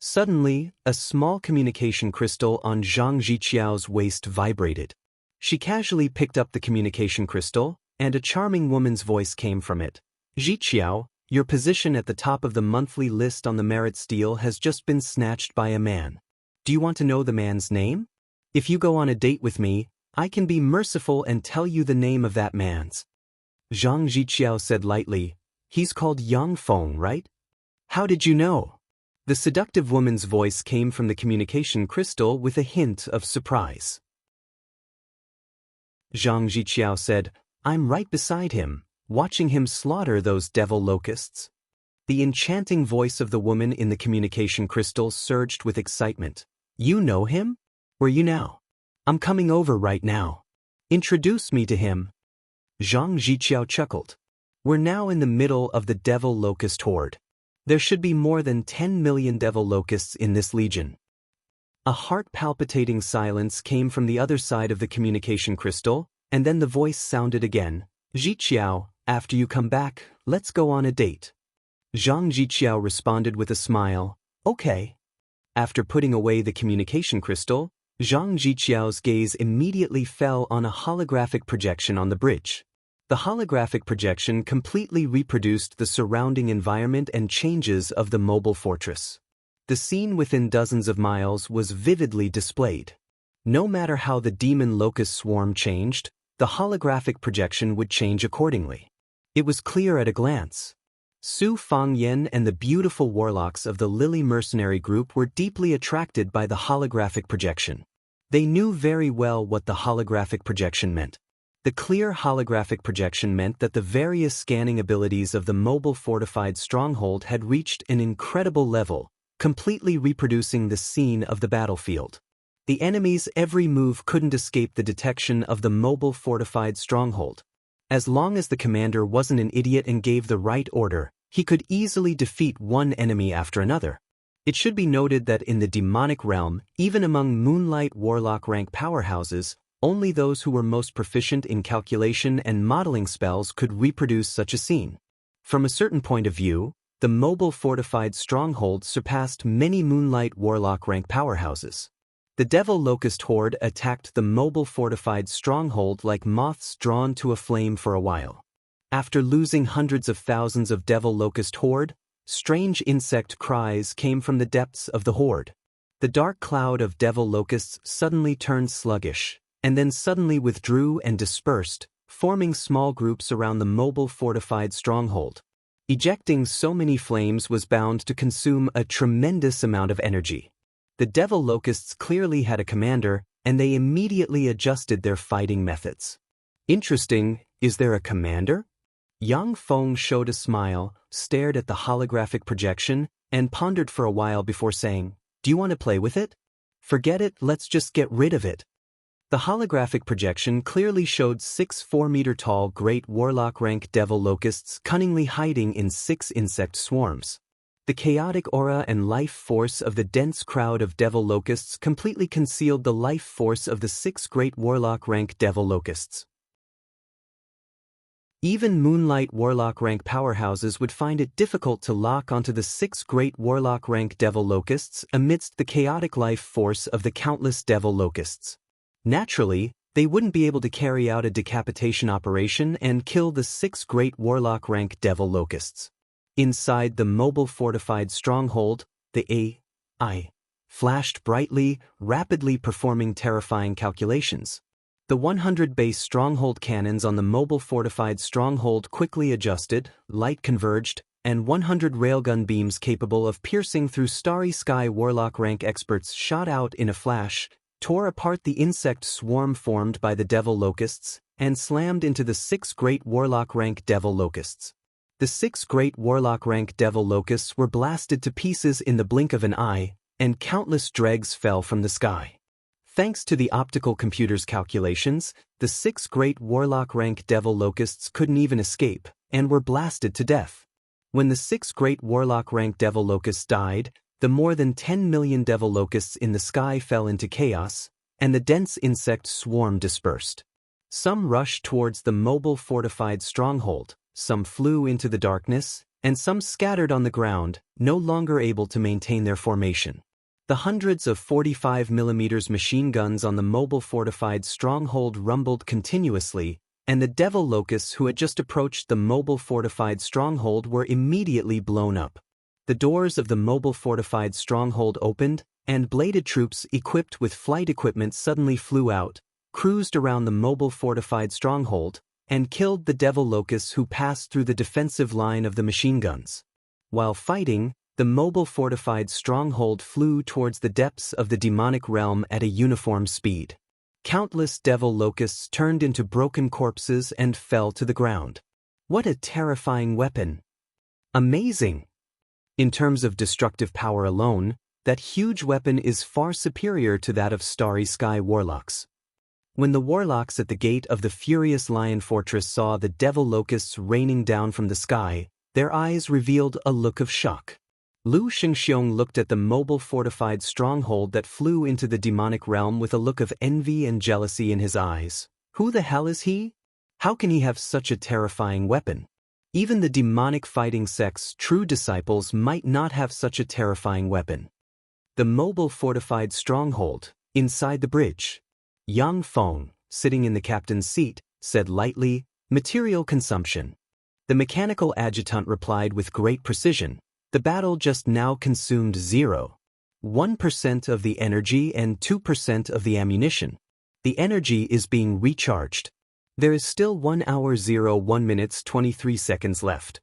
Suddenly, a small communication crystal on Zhang Ziqiao's waist vibrated. She casually picked up the communication crystal, and a charming woman's voice came from it. Ziqiao, your position at the top of the monthly list on the merit stele has just been snatched by a man. Do you want to know the man's name? If you go on a date with me, I can be merciful and tell you the name of that man's. Zhang Ziqiao said lightly, he's called Yang Feng, right? How did you know? The seductive woman's voice came from the communication crystal with a hint of surprise. Zhang Ziqiao said, I'm right beside him, watching him slaughter those devil locusts. The enchanting voice of the woman in the communication crystal surged with excitement. You know him? Where you now? I'm coming over right now. Introduce me to him. Zhang Ziqiao chuckled. We're now in the middle of the devil locust horde. There should be more than 10 million devil locusts in this legion. A heart-palpitating silence came from the other side of the communication crystal, and then the voice sounded again. Ziqiao, after you come back, let's go on a date. Zhang Ziqiao responded with a smile. Okay. After putting away the communication crystal, Zhang Ziqiao's gaze immediately fell on a holographic projection on the bridge. The holographic projection completely reproduced the surrounding environment and changes of the mobile fortress. The scene within dozens of miles was vividly displayed. No matter how the demon locust swarm changed, the holographic projection would change accordingly. It was clear at a glance. Su Fangyan and the beautiful warlocks of the Lily mercenary group were deeply attracted by the holographic projection. They knew very well what the holographic projection meant. The clear holographic projection meant that the various scanning abilities of the mobile fortified stronghold had reached an incredible level, completely reproducing the scene of the battlefield. The enemy's every move couldn't escape the detection of the mobile fortified stronghold. As long as the commander wasn't an idiot and gave the right order, he could easily defeat one enemy after another. It should be noted that in the demonic realm, even among moonlight warlock rank powerhouses, only those who were most proficient in calculation and modeling spells could reproduce such a scene. From a certain point of view, the mobile fortified stronghold surpassed many moonlight warlock rank powerhouses. The devil locust horde attacked the mobile fortified stronghold like moths drawn to a flame for a while. After losing hundreds of thousands of devil locust horde, strange insect cries came from the depths of the horde. The dark cloud of devil locusts suddenly turned sluggish, and then suddenly withdrew and dispersed, forming small groups around the mobile fortified stronghold. Ejecting so many flames was bound to consume a tremendous amount of energy. The devil locusts clearly had a commander, and they immediately adjusted their fighting methods. Interesting, is there a commander? Yang Feng showed a smile, stared at the holographic projection, and pondered for a while before saying, "Do you want to play with it? Forget it, let's just get rid of it." The holographic projection clearly showed 6 4-meter-tall great warlock rank devil locusts cunningly hiding in 6 insect swarms. The chaotic aura and life force of the dense crowd of devil locusts completely concealed the life force of the 6 great warlock rank devil locusts. Even Moonlight Warlock rank powerhouses would find it difficult to lock onto the 6 great Warlock rank devil locusts amidst the chaotic life force of the countless devil locusts. Naturally, they wouldn't be able to carry out a decapitation operation and kill the 6 great Warlock rank devil locusts. Inside the mobile fortified stronghold, the AI flashed brightly, rapidly performing terrifying calculations. The 100 base stronghold cannons on the mobile fortified stronghold quickly adjusted, light converged, and 100 railgun beams capable of piercing through starry sky warlock rank experts shot out in a flash, tore apart the insect swarm formed by the devil locusts, and slammed into the 6 great warlock rank devil locusts. The 6 great warlock rank devil locusts were blasted to pieces in the blink of an eye, and countless dregs fell from the sky. Thanks to the optical computer's calculations, the 6 great warlock rank devil locusts couldn't even escape, and were blasted to death. When the 6 great warlock rank devil locusts died, the more than 10 million devil locusts in the sky fell into chaos, and the dense insect swarm dispersed. Some rushed towards the mobile fortified stronghold, some flew into the darkness, and some scattered on the ground, no longer able to maintain their formation. The hundreds of 45mm machine guns on the mobile fortified stronghold rumbled continuously, and the devil locusts who had just approached the mobile fortified stronghold were immediately blown up. The doors of the mobile fortified stronghold opened, and bladed troops equipped with flight equipment suddenly flew out, cruised around the mobile fortified stronghold, and killed the devil locusts who passed through the defensive line of the machine guns. While fighting, the mobile fortified stronghold flew towards the depths of the demonic realm at a uniform speed. Countless devil locusts turned into broken corpses and fell to the ground. What a terrifying weapon! Amazing! In terms of destructive power alone, that huge weapon is far superior to that of Starry Sky warlocks. When the warlocks at the gate of the Furious Lion Fortress saw the devil locusts raining down from the sky, their eyes revealed a look of shock. Lu Shengxiong looked at the mobile fortified stronghold that flew into the demonic realm with a look of envy and jealousy in his eyes. Who the hell is he? How can he have such a terrifying weapon? Even the demonic fighting sect's true disciples might not have such a terrifying weapon. The mobile fortified stronghold, inside the bridge. Yang Feng, sitting in the captain's seat, said lightly, "Material consumption." The mechanical adjutant replied with great precision, "The battle just now consumed 0.1% of the energy and 2% of the ammunition. The energy is being recharged. There is still 1 hour 01 minutes 23 seconds left."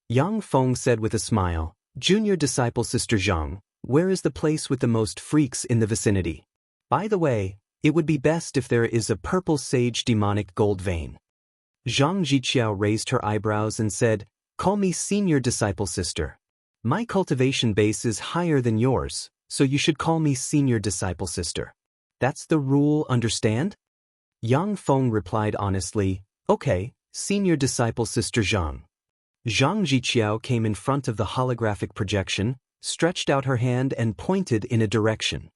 Yang Feng said with a smile, "Junior disciple Sister Zhang, where is the place with the most freaks in the vicinity? By the way, it would be best if there is a purple sage demonic gold vein." Zhang Jiqiao raised her eyebrows and said, "Call me senior disciple sister. My cultivation base is higher than yours, so you should call me senior disciple sister. That's the rule, understand?" Yang Feng replied honestly, "Okay, senior disciple sister Zhang." Zhang Jiqiao came in front of the holographic projection, stretched out her hand and pointed in a direction.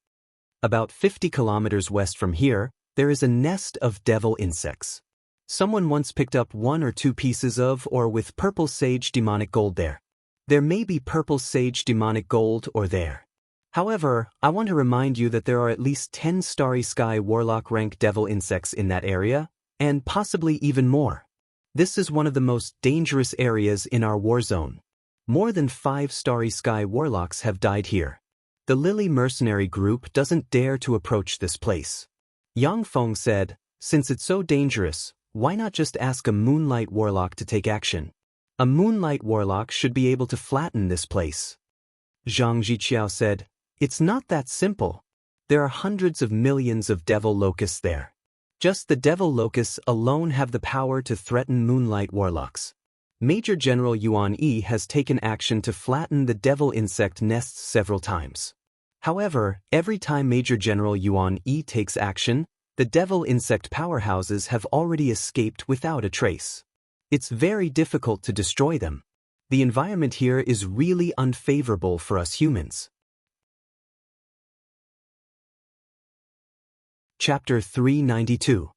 About 50 kilometers west from here, there is a nest of devil insects. Someone once picked up 1 or 2 pieces of or with purple sage demonic gold there. There may be purple sage demonic gold or there. However, I want to remind you that there are at least 10 Starry Sky Warlock rank devil insects in that area, and possibly even more. This is one of the most dangerous areas in our war zone. More than 5 Starry Sky Warlocks have died here. The Lily mercenary group doesn't dare to approach this place. Yang Feng said, "Since it's so dangerous, why not just ask a Moonlight Warlock to take action? A Moonlight Warlock should be able to flatten this place." Zhang Jiqiao said, "It's not that simple. There are hundreds of millions of devil locusts there. Just the devil locusts alone have the power to threaten Moonlight Warlocks. Major General Yuan Yi has taken action to flatten the devil insect nests several times. However, every time Major General Yuan Yi takes action, the devil insect powerhouses have already escaped without a trace. It's very difficult to destroy them. The environment here is really unfavorable for us humans. Chapter 392.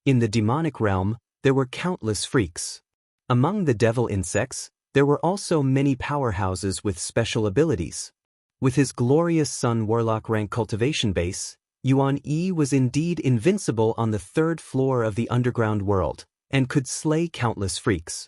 In the demonic realm, there were countless freaks. Among the devil insects, there were also many powerhouses with special abilities. With his glorious Sun Warlock rank cultivation base, Yuan Yi was indeed invincible on the 3rd floor of the underground world, and could slay countless freaks.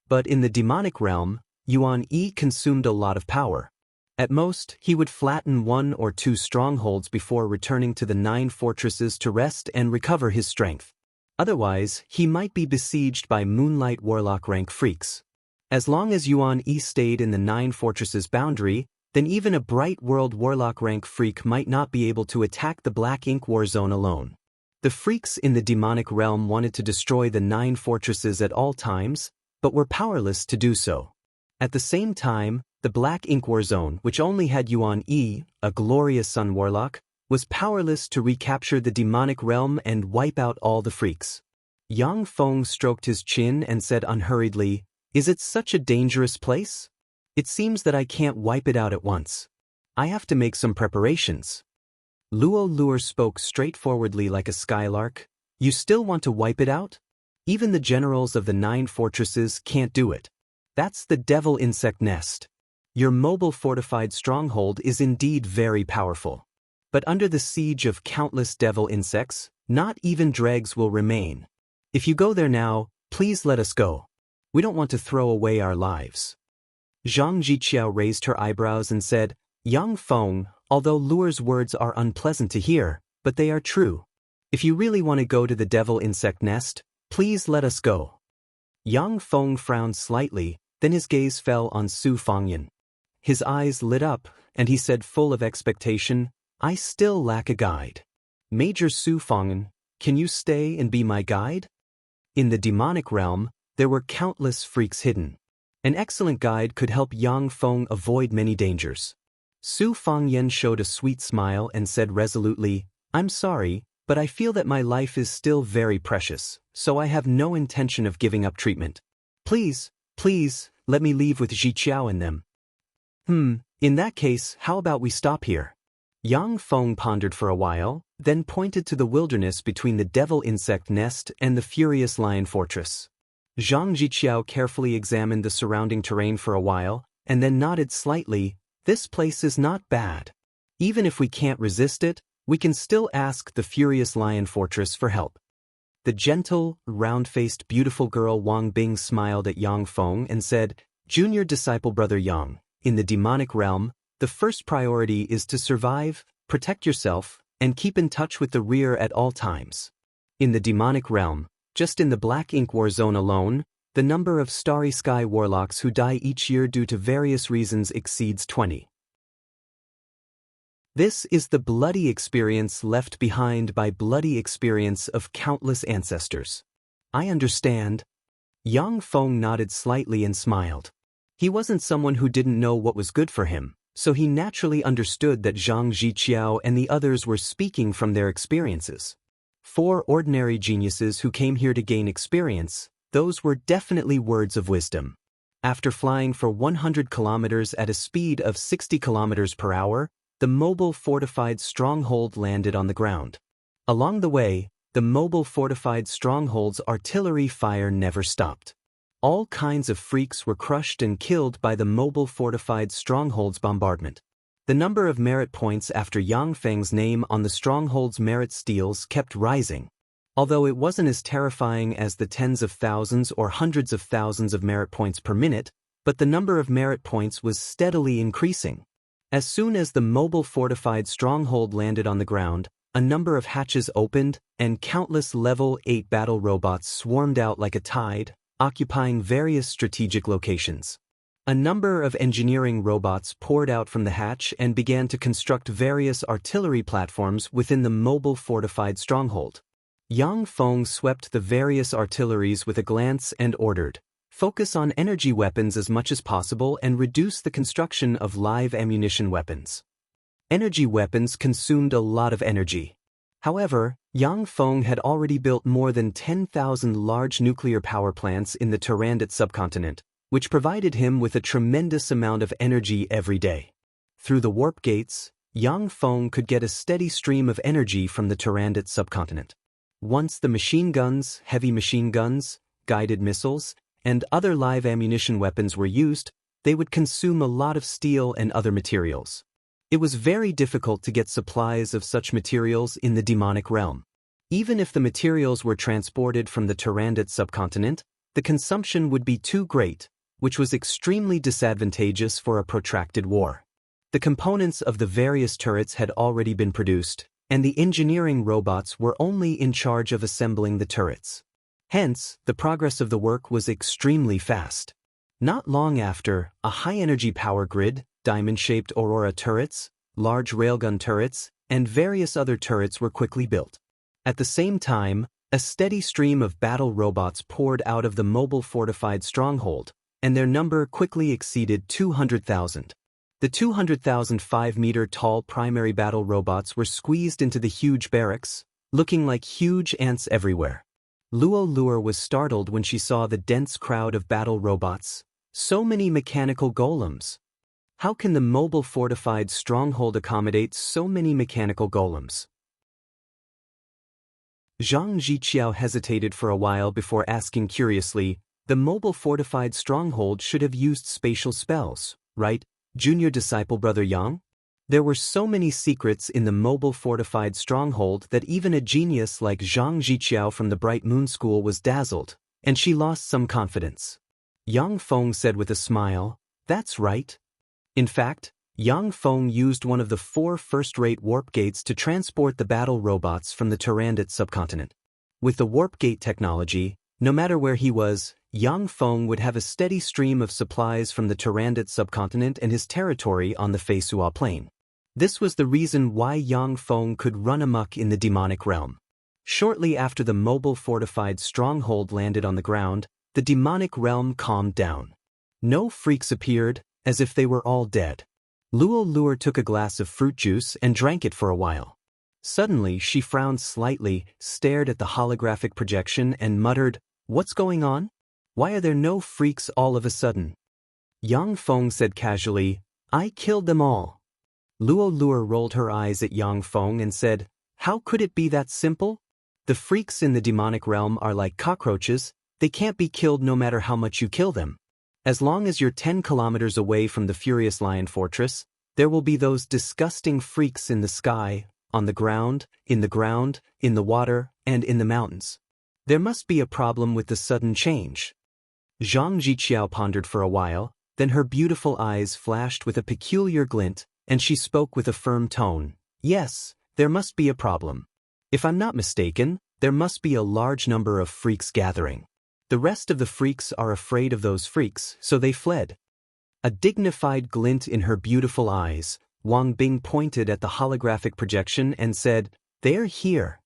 But in the demonic realm, Yuan Yi consumed a lot of power. At most, he would flatten 1 or 2 strongholds before returning to the 9 fortresses to rest and recover his strength. Otherwise, he might be besieged by Moonlight Warlock rank freaks. As long as Yuan Yi stayed in the 9 fortresses boundary, then even a Bright World Warlock rank freak might not be able to attack the Black Ink War Zone alone. The freaks in the demonic realm wanted to destroy the 9 fortresses at all times, but were powerless to do so. At the same time, the Black Ink War Zone, which only had Yuan Yi, a glorious Sun Warlock, was powerless to recapture the demonic realm and wipe out all the freaks. Yang Feng stroked his chin and said unhurriedly, "Is it such a dangerous place? It seems that I can't wipe it out at once. I have to make some preparations." Luo Luer spoke straightforwardly like a skylark. "You still want to wipe it out? Even the generals of the 9 fortresses can't do it. That's the devil insect nest. Your mobile fortified stronghold is indeed very powerful. But under the siege of countless devil insects, not even dregs will remain. If you go there now, please let us go. We don't want to throw away our lives." Zhang Jiqiao raised her eyebrows and said, "Yang Feng, although Luer's words are unpleasant to hear, but they are true. If you really want to go to the devil insect nest, please let us go." Yang Feng frowned slightly, then his gaze fell on Su Fangyan. His eyes lit up, and he said full of expectation, "I still lack a guide. Major Su Fangyan, can you stay and be my guide?" In the demonic realm, there were countless freaks hidden. An excellent guide could help Yang Feng avoid many dangers. Su Fangyan showed a sweet smile and said resolutely, "I'm sorry, but I feel that my life is still very precious, so I have no intention of giving up treatment. Please, let me leave with Jiqiao and them." In that case, how about we stop here?" Yang Feng pondered for a while, then pointed to the wilderness between the devil insect nest and the furious lion fortress. Zhang Jiqiao carefully examined the surrounding terrain for a while, and then nodded slightly. "This place is not bad. Even if we can't resist it, we can still ask the furious lion fortress for help." The gentle, round-faced beautiful girl Wang Bing smiled at Yang Feng and said, "Junior disciple brother Yang, in the demonic realm, the first priority is to survive, protect yourself, and keep in touch with the rear at all times. In the demonic realm, just in the Black Ink War Zone alone, the number of Starry Sky Warlocks who die each year due to various reasons exceeds 20. This is the bloody experience left behind by bloody experience of countless ancestors." "I understand." Yang Feng nodded slightly and smiled. He wasn't someone who didn't know what was good for him, so he naturally understood that Zhang Jiqiao and the others were speaking from their experiences. 4 ordinary geniuses who came here to gain experience, those were definitely words of wisdom. After flying for 100 kilometers at a speed of 60 kilometers per hour, the mobile fortified stronghold landed on the ground. Along the way, the mobile fortified stronghold's artillery fire never stopped. All kinds of freaks were crushed and killed by the mobile fortified stronghold's bombardment. The number of merit points after Yang Feng's name on the stronghold's merit steels kept rising. Although it wasn't as terrifying as the tens of thousands or hundreds of thousands of merit points per minute, but the number of merit points was steadily increasing. As soon as the mobile fortified stronghold landed on the ground, a number of hatches opened, and countless level 8 battle robots swarmed out like a tide, occupying various strategic locations. A number of engineering robots poured out from the hatch and began to construct various artillery platforms within the mobile fortified stronghold. Yang Feng swept the various artilleries with a glance and ordered, Focus on energy weapons as much as possible and reduce the construction of live ammunition weapons. Energy weapons consumed a lot of energy. However, Yang Feng had already built more than 10,000 large nuclear power plants in the Turandot subcontinent, which provided him with a tremendous amount of energy every day. Through the warp gates, Yang Feng could get a steady stream of energy from the Turandot subcontinent. Once the machine guns, heavy machine guns, guided missiles, and other live ammunition weapons were used, they would consume a lot of steel and other materials. It was very difficult to get supplies of such materials in the demonic realm. Even if the materials were transported from the Turandot subcontinent, the consumption would be too great, which was extremely disadvantageous for a protracted war. The components of the various turrets had already been produced, and the engineering robots were only in charge of assembling the turrets. Hence, the progress of the work was extremely fast. Not long after, a high-energy power grid, diamond-shaped aurora turrets, large railgun turrets, and various other turrets were quickly built. At the same time, a steady stream of battle robots poured out of the mobile fortified stronghold, and their number quickly exceeded 200,000. The 200,000 5-meter-tall primary battle robots were squeezed into the huge barracks, looking like huge ants everywhere. Luo Luo was startled when she saw the dense crowd of battle robots. So many mechanical golems. How can the mobile fortified stronghold accommodate so many mechanical golems? Zhang Jiqiao hesitated for a while before asking curiously, the mobile fortified stronghold should have used spatial spells, right, junior disciple brother Yang? There were so many secrets in the mobile fortified stronghold that even a genius like Zhang Jiqiao from the Bright Moon School was dazzled, and she lost some confidence. Yang Feng said with a smile, that's right. In fact, Yang Feng used one of the 4 first-rate warp gates to transport the battle robots from the Turandot subcontinent. With the warp gate technology, no matter where he was, Yang Feng would have a steady stream of supplies from the Turandot subcontinent and his territory on the Feisua plain. This was the reason why Yang Feng could run amok in the demonic realm. Shortly after the mobile fortified stronghold landed on the ground, the demonic realm calmed down. No freaks appeared, as if they were all dead. Luo Luo took a glass of fruit juice and drank it for a while. Suddenly she frowned slightly, stared at the holographic projection and muttered, "What's going on? Why are there no freaks all of a sudden?" Yang Feng said casually, "I killed them all." Luo Luo rolled her eyes at Yang Feng and said, "How could it be that simple? The freaks in the demonic realm are like cockroaches, they can't be killed no matter how much you kill them. As long as you're 10 kilometers away from the Furious Lion Fortress, there will be those disgusting freaks in the sky, on the ground, in the water, and in the mountains. There must be a problem with the sudden change." Zhang Jiqiao pondered for a while, then her beautiful eyes flashed with a peculiar glint, and she spoke with a firm tone, "Yes, there must be a problem. If I'm not mistaken, there must be a large number of freaks gathering. The rest of the freaks are afraid of those freaks, so they fled." A dignified glint in her beautiful eyes, Wang Bing pointed at the holographic projection and said, "They're here."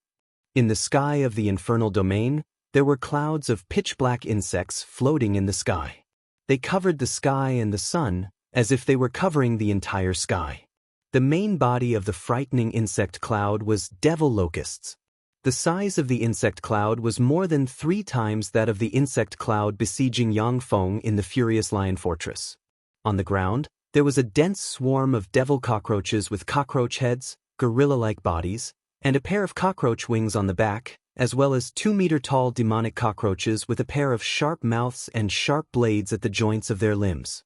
In the sky of the infernal domain, there were clouds of pitch-black insects floating in the sky. They covered the sky and the sun, as if they were covering the entire sky. The main body of the frightening insect cloud was devil locusts. The size of the insect cloud was more than 3 times that of the insect cloud besieging Yang Feng in the Furious Lion Fortress. On the ground, there was a dense swarm of devil cockroaches with cockroach heads, gorilla-like bodies, and a pair of cockroach wings on the back, as well as 2-meter-tall demonic cockroaches with a pair of sharp mouths and sharp blades at the joints of their limbs.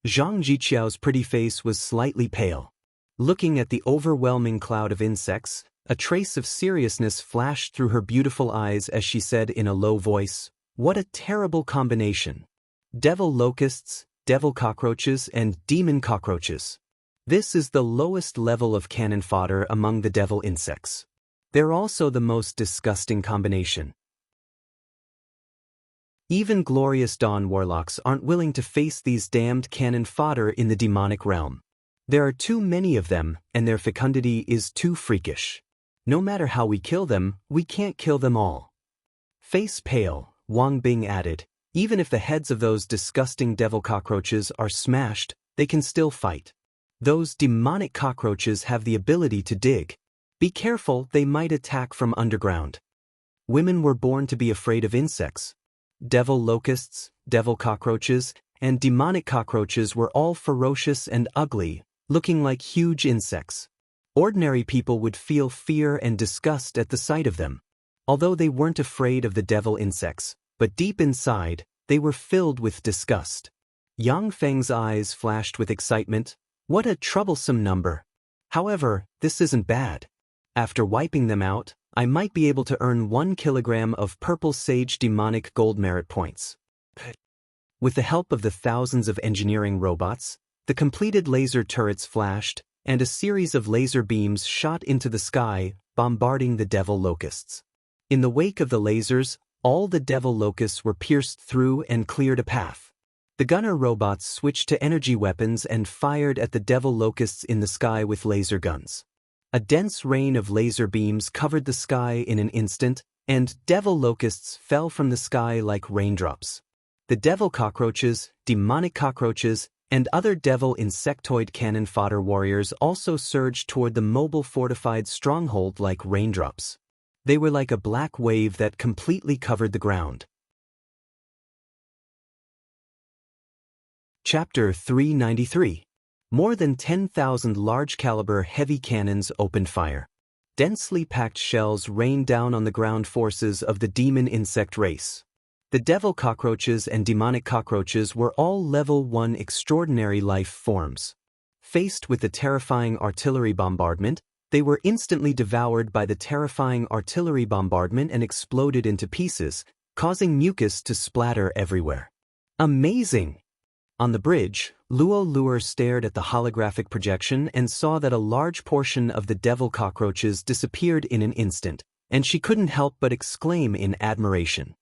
Zhang Jiqiao's pretty face was slightly pale. Looking at the overwhelming cloud of insects, a trace of seriousness flashed through her beautiful eyes as she said in a low voice, "What a terrible combination. Devil locusts, devil cockroaches, and demon cockroaches. This is the lowest level of cannon fodder among the devil insects. They're also the most disgusting combination. Even glorious dawn warlocks aren't willing to face these damned cannon fodder in the demonic realm. There are too many of them, and their fecundity is too freakish. No matter how we kill them, we can't kill them all." Face pale, Wang Bing added, Even if the heads of those disgusting devil cockroaches are smashed, they can still fight. Those demonic cockroaches have the ability to dig. Be careful, they might attack from underground. Women were born to be afraid of insects. Devil locusts, devil cockroaches, and demonic cockroaches were all ferocious and ugly, looking like huge insects. Ordinary people would feel fear and disgust at the sight of them. Although they weren't afraid of the devil insects, but deep inside, they were filled with disgust. Yang Feng's eyes flashed with excitement. What a troublesome number. However, this isn't bad. After wiping them out, I might be able to earn 1 kilogram of purple sage demonic gold merit points. With the help of the thousands of engineering robots, the completed laser turrets flashed, and a series of laser beams shot into the sky, bombarding the devil locusts. In the wake of the lasers, all the devil locusts were pierced through and cleared a path. The gunner robots switched to energy weapons and fired at the devil locusts in the sky with laser guns. A dense rain of laser beams covered the sky in an instant, and devil locusts fell from the sky like raindrops. The devil cockroaches, demonic cockroaches, and other devil insectoid cannon fodder warriors also surged toward the mobile fortified stronghold like raindrops. They were like a black wave that completely covered the ground. Chapter 393. More than 10,000 large-caliber heavy cannons opened fire. Densely packed shells rained down on the ground forces of the demon insect race. The devil cockroaches and demonic cockroaches were all level 1 extraordinary life forms. Faced with the terrifying artillery bombardment, they were instantly devoured by the terrifying artillery bombardment and exploded into pieces, causing mucus to splatter everywhere. Amazing! On the bridge, Luo Luer stared at the holographic projection and saw that a large portion of the devil cockroaches disappeared in an instant, and she couldn't help but exclaim in admiration.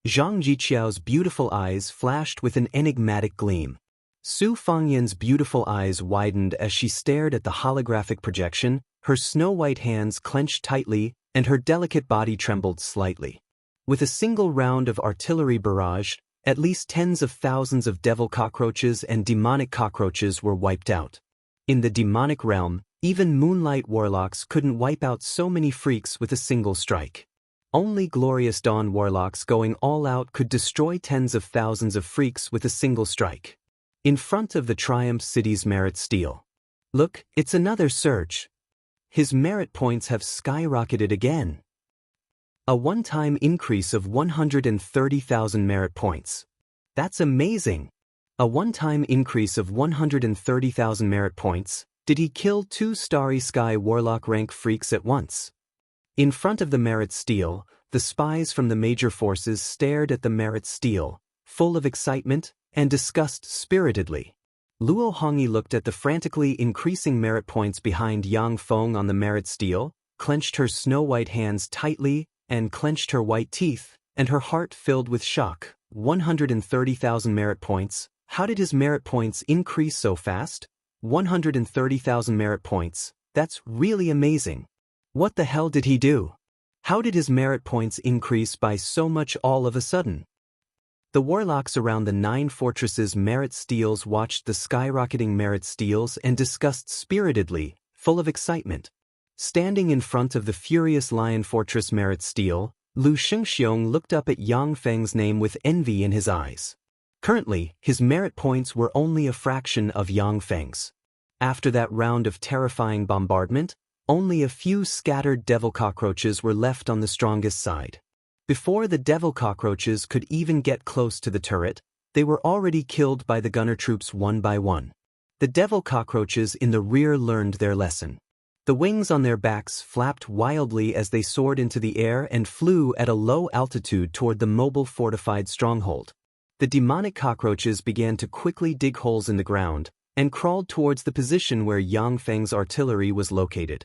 Zhang Jiqiao's beautiful eyes flashed with an enigmatic gleam. Su Fangyan's beautiful eyes widened as she stared at the holographic projection, her snow-white hands clenched tightly, and her delicate body trembled slightly. With a single round of artillery barrage, at least tens of thousands of devil cockroaches and demonic cockroaches were wiped out. In the demonic realm, even moonlight warlocks couldn't wipe out so many freaks with a single strike. Only glorious dawn warlocks going all out could destroy tens of thousands of freaks with a single strike. In front of the Triumph City's merit steel. Look, it's another surge. His merit points have skyrocketed again. A one-time increase of 130,000 merit points. That's amazing. A one-time increase of 130,000 merit points. Did he kill 2 Starry Sky Warlock rank freaks at once? In front of the merit steel, the spies from the major forces stared at the merit steel, full of excitement and disgust spiritedly. Luo Hongyi looked at the frantically increasing merit points behind Yang Feng on the merit steel, clenched her snow-white hands tightly, and clenched her white teeth, and her heart filled with shock. 130,000 merit points. How did his merit points increase so fast? 130,000 merit points. That's really amazing. What the hell did he do? How did his merit points increase by so much all of a sudden? The warlocks around the 9 fortresses' merit steels watched the skyrocketing merit steels and discussed spiritedly, full of excitement. Standing in front of the furious Lion Fortress merit steel, Lu Shengxiong looked up at Yang Feng's name with envy in his eyes. Currently, his merit points were only a fraction of Yang Feng's. After that round of terrifying bombardment, only a few scattered devil cockroaches were left on the strongest side. Before the devil cockroaches could even get close to the turret, they were already killed by the gunner troops one by one. The devil cockroaches in the rear learned their lesson. The wings on their backs flapped wildly as they soared into the air and flew at a low altitude toward the mobile fortified stronghold. The demonic cockroaches began to quickly dig holes in the ground and crawled towards the position where Yang Feng's artillery was located.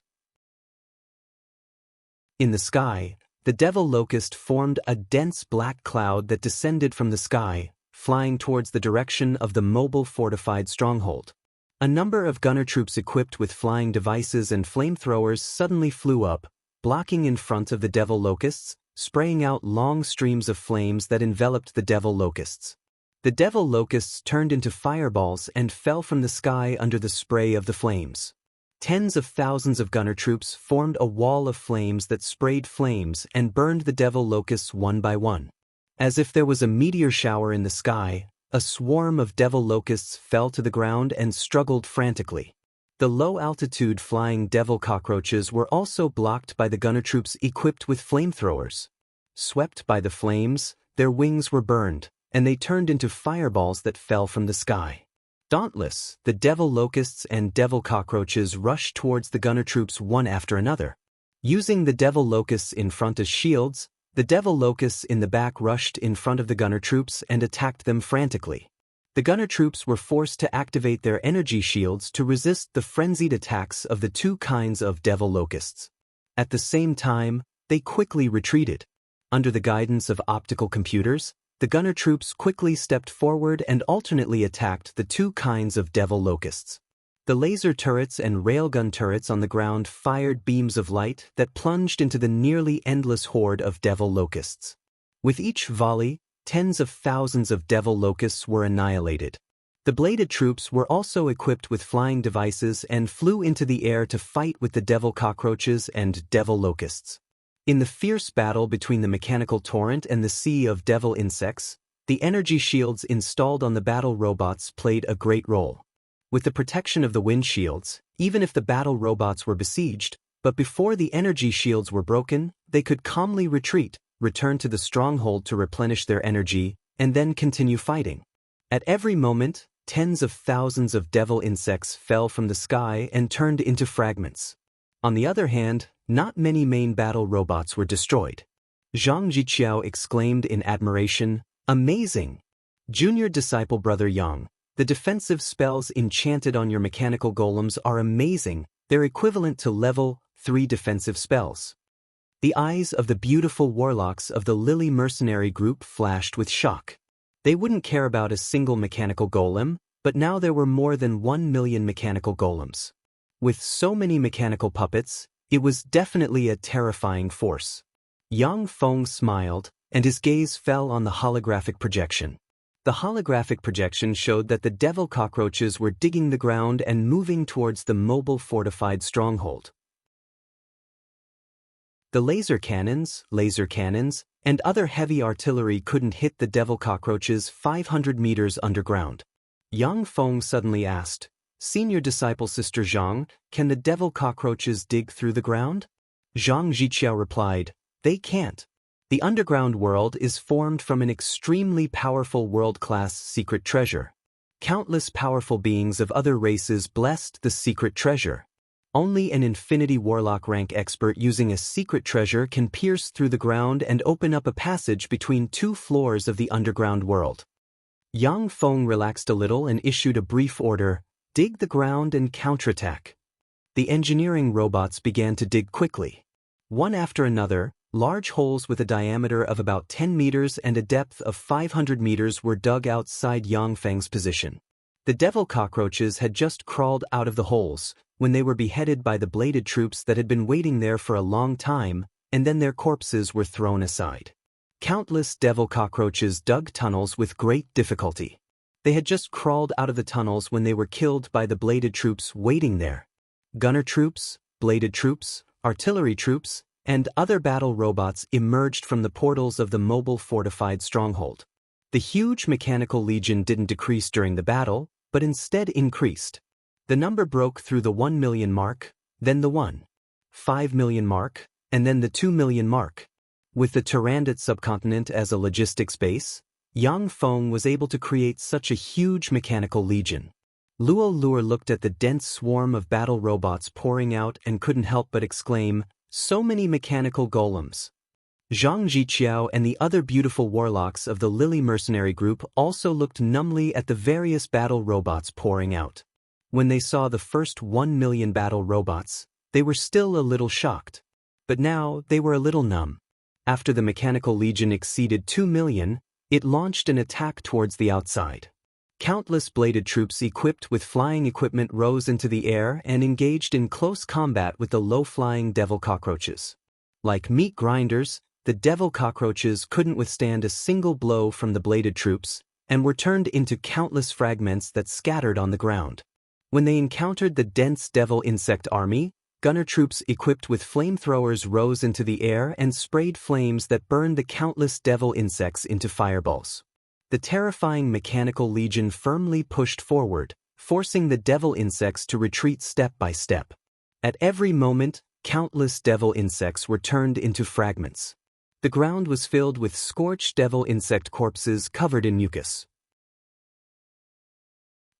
In the sky, the devil locust formed a dense black cloud that descended from the sky, flying towards the direction of the mobile fortified stronghold. A number of gunner troops equipped with flying devices and flamethrowers suddenly flew up, blocking in front of the devil locusts, spraying out long streams of flames that enveloped the devil locusts. The devil locusts turned into fireballs and fell from the sky under the spray of the flames. Tens of thousands of gunner troops formed a wall of flames that sprayed flames and burned the devil locusts one by one. As if there was a meteor shower in the sky, a swarm of devil locusts fell to the ground and struggled frantically. The low-altitude flying devil cockroaches were also blocked by the gunner troops equipped with flamethrowers. Swept by the flames, their wings were burned, and they turned into fireballs that fell from the sky. Dauntless, the devil locusts and devil cockroaches rushed towards the gunner troops one after another. Using the devil locusts in front as shields, the devil locusts in the back rushed in front of the gunner troops and attacked them frantically. The gunner troops were forced to activate their energy shields to resist the frenzied attacks of the two kinds of devil locusts. At the same time, they quickly retreated. Under the guidance of optical computers, the gunner troops quickly stepped forward and alternately attacked the two kinds of devil locusts. The laser turrets and railgun turrets on the ground fired beams of light that plunged into the nearly endless horde of devil locusts. With each volley, tens of thousands of devil locusts were annihilated. The bladed troops were also equipped with flying devices and flew into the air to fight with the devil cockroaches and devil locusts. In the fierce battle between the mechanical torrent and the sea of devil insects, the energy shields installed on the battle robots played a great role. With the protection of the wind shields, even if the battle robots were besieged, but before the energy shields were broken, they could calmly retreat, return to the stronghold to replenish their energy, and then continue fighting. At every moment, tens of thousands of devil insects fell from the sky and turned into fragments. On the other hand, not many main battle robots were destroyed. Zhang Jiqiao exclaimed in admiration, "Amazing! Junior disciple brother Yang, the defensive spells enchanted on your mechanical golems are amazing, they're equivalent to level 3 defensive spells." The eyes of the beautiful warlocks of the Lily mercenary group flashed with shock. They wouldn't care about a single mechanical golem, but now there were more than 1 million mechanical golems. With so many mechanical puppets, it was definitely a terrifying force. Yang Feng smiled, and his gaze fell on the holographic projection. The holographic projection showed that the devil cockroaches were digging the ground and moving towards the mobile fortified stronghold. The laser cannons, and other heavy artillery couldn't hit the devil cockroaches 500 meters underground. Yang Feng suddenly asked, "Senior disciple Sister Zhang, can the devil cockroaches dig through the ground?" Zhang Jiqiao replied, "They can't. The underground world is formed from an extremely powerful world-class secret treasure. Countless powerful beings of other races blessed the secret treasure. Only an Infinity Warlock rank expert using a secret treasure can pierce through the ground and open up a passage between 2 floors of the underground world." Yang Feng relaxed a little and issued a brief order, "Dig the ground and counterattack." The engineering robots began to dig quickly. One after another, large holes with a diameter of about 10 meters and a depth of 500 meters were dug outside Yang Feng's position. The devil cockroaches had just crawled out of the holes, when they were beheaded by the bladed troops that had been waiting there for a long time, and then their corpses were thrown aside. Countless devil cockroaches dug tunnels with great difficulty. They had just crawled out of the tunnels when they were killed by the bladed troops waiting there. Gunner troops, bladed troops, artillery troops, and other battle robots emerged from the portals of the mobile fortified stronghold. The huge mechanical legion didn't decrease during the battle, but instead increased. The number broke through the 1 million mark, then the 1.5 million mark, and then the 2 million mark. With the Turandot subcontinent as a logistics base, Yang Feng was able to create such a huge mechanical legion. Luo Luo looked at the dense swarm of battle robots pouring out and couldn't help but exclaim, "So many mechanical golems." Zhang Jiqiao and the other beautiful warlocks of the Lily mercenary group also looked numbly at the various battle robots pouring out. When they saw the first 1 million battle robots, they were still a little shocked. But now they were a little numb. After the mechanical legion exceeded 2 million, it launched an attack towards the outside. Countless bladed troops equipped with flying equipment rose into the air and engaged in close combat with the low-flying devil cockroaches. Like meat grinders, the devil cockroaches couldn't withstand a single blow from the bladed troops, and were turned into countless fragments that scattered on the ground. When they encountered the dense devil insect army, gunner troops equipped with flamethrowers rose into the air and sprayed flames that burned the countless devil insects into fireballs. The terrifying mechanical legion firmly pushed forward, forcing the devil insects to retreat step by step. At every moment, countless devil insects were turned into fragments. The ground was filled with scorched devil insect corpses covered in mucus.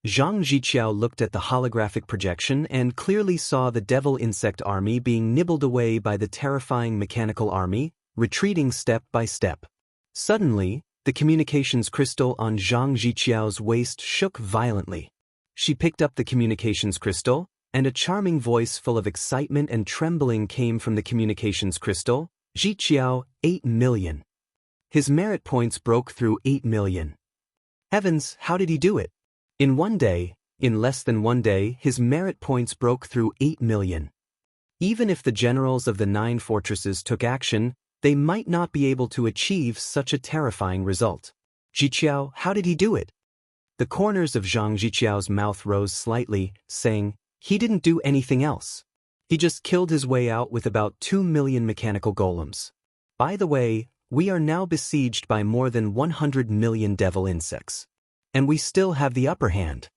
Zhang Jiqiao looked at the holographic projection and clearly saw the devil insect army being nibbled away by the terrifying mechanical army, retreating step by step. Suddenly, the communications crystal on Zhang Jiqiao's waist shook violently. She picked up the communications crystal, and a charming voice full of excitement and trembling came from the communications crystal. Jiqiao, 8 million. His merit points broke through 8 million. Heavens, how did he do it? In one day, in less than one day, his merit points broke through 8 million. Even if the generals of the 9 fortresses took action, they might not be able to achieve such a terrifying result. Jiqiao, how did he do it? The corners of Zhang Jiqiao's mouth rose slightly, saying, he didn't do anything else. He just killed his way out with about 2 million mechanical golems. By the way, we are now besieged by more than 100 million devil insects. And we still have the upper hand.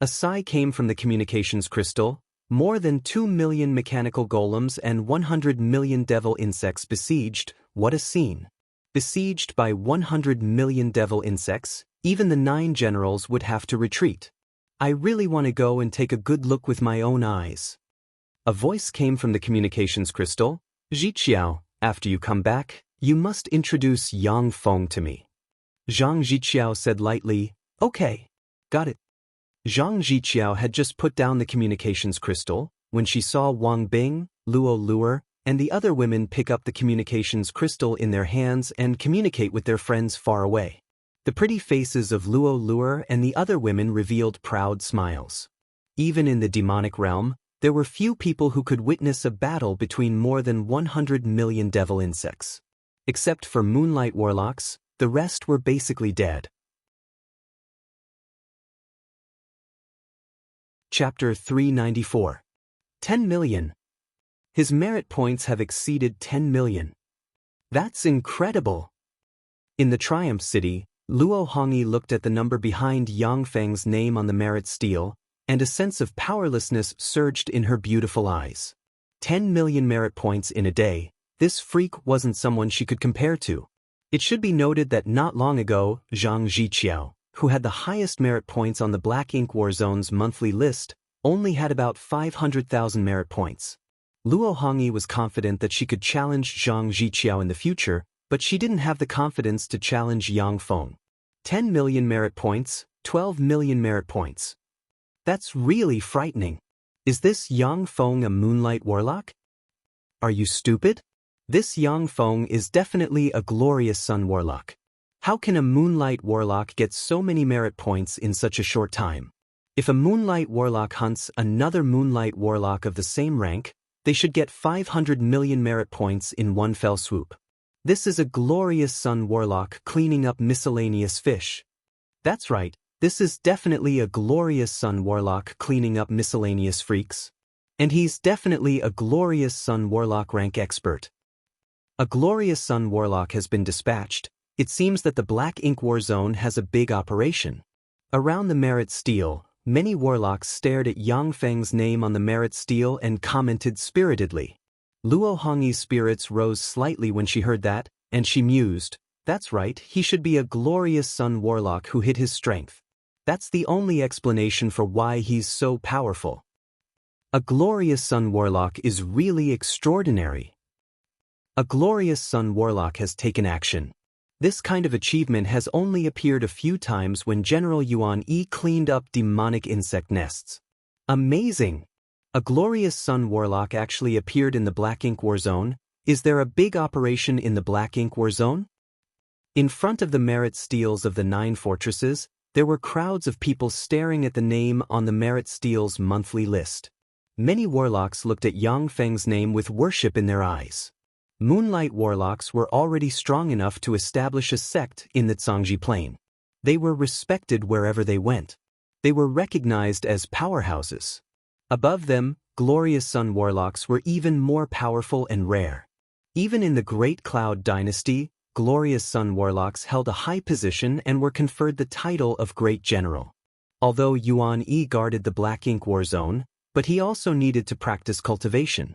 A sigh came from the communications crystal. More than 2 million mechanical golems and 100 million devil insects besieged. What a scene. Besieged by 100 million devil insects, even the 9 generals would have to retreat. I really want to go and take a good look with my own eyes. A voice came from the communications crystal. Jiqiao, after you come back, you must introduce Yang Feng to me. Zhang Jiqiao said lightly, okay, got it. Zhang Jiqiao had just put down the communications crystal when she saw Wang Bing, Luo Luer, and the other women pick up the communications crystal in their hands and communicate with their friends far away. The pretty faces of Luo Luer and the other women revealed proud smiles. Even in the demonic realm, there were few people who could witness a battle between more than 100 million devil insects. Except for moonlight warlocks, the rest were basically dead. Chapter 394. 10 million. His merit points have exceeded 10 million. That's incredible. In the Triumph City, Luo Hongyi looked at the number behind Yang Feng's name on the merit stele, and a sense of powerlessness surged in her beautiful eyes. 10 million merit points in a day, this freak wasn't someone she could compare to. It should be noted that not long ago, Zhang Jiqiao, who had the highest merit points on the Black Ink Warzone's monthly list, only had about 500,000 merit points. Luo Hongyi was confident that she could challenge Zhang Jiqiao in the future, but she didn't have the confidence to challenge Yang Feng. 10 million merit points, 12 million merit points. That's really frightening. Is this Yang Feng a moonlight warlock? Are you stupid? This Yang Feng is definitely a glorious sun warlock. How can a moonlight warlock get so many merit points in such a short time? If a moonlight warlock hunts another moonlight warlock of the same rank, they should get 500 million merit points in one fell swoop. This is a glorious sun warlock cleaning up miscellaneous fish. That's right, this is definitely a glorious sun warlock cleaning up miscellaneous freaks. And he's definitely a glorious sun warlock rank expert. A glorious sun warlock has been dispatched. It seems that the Black Ink War Zone has a big operation. Around the merit stele, many warlocks stared at Yang Feng's name on the merit stele and commented spiritedly. Luo Hongyi's spirits rose slightly when she heard that, and she mused, that's right, he should be a glorious sun warlock who hid his strength. That's the only explanation for why he's so powerful. A glorious sun warlock is really extraordinary. A glorious sun warlock has taken action. This kind of achievement has only appeared a few times when General Yuan Yi cleaned up demonic insect nests. Amazing! A glorious sun warlock actually appeared in the Black Ink War Zone. Is there a big operation in the Black Ink War Zone? In front of the merit steles of the 9 fortresses, there were crowds of people staring at the name on the merit steles monthly list. Many warlocks looked at Yang Feng's name with worship in their eyes. Moonlight warlocks were already strong enough to establish a sect in the Zhangji Plain. They were respected wherever they went. They were recognized as powerhouses. Above them, glorious sun warlocks were even more powerful and rare. Even in the Great Cloud Dynasty, glorious sun warlocks held a high position and were conferred the title of Great General. Although Yuan Yi guarded the Black Ink War Zone, but he also needed to practice cultivation.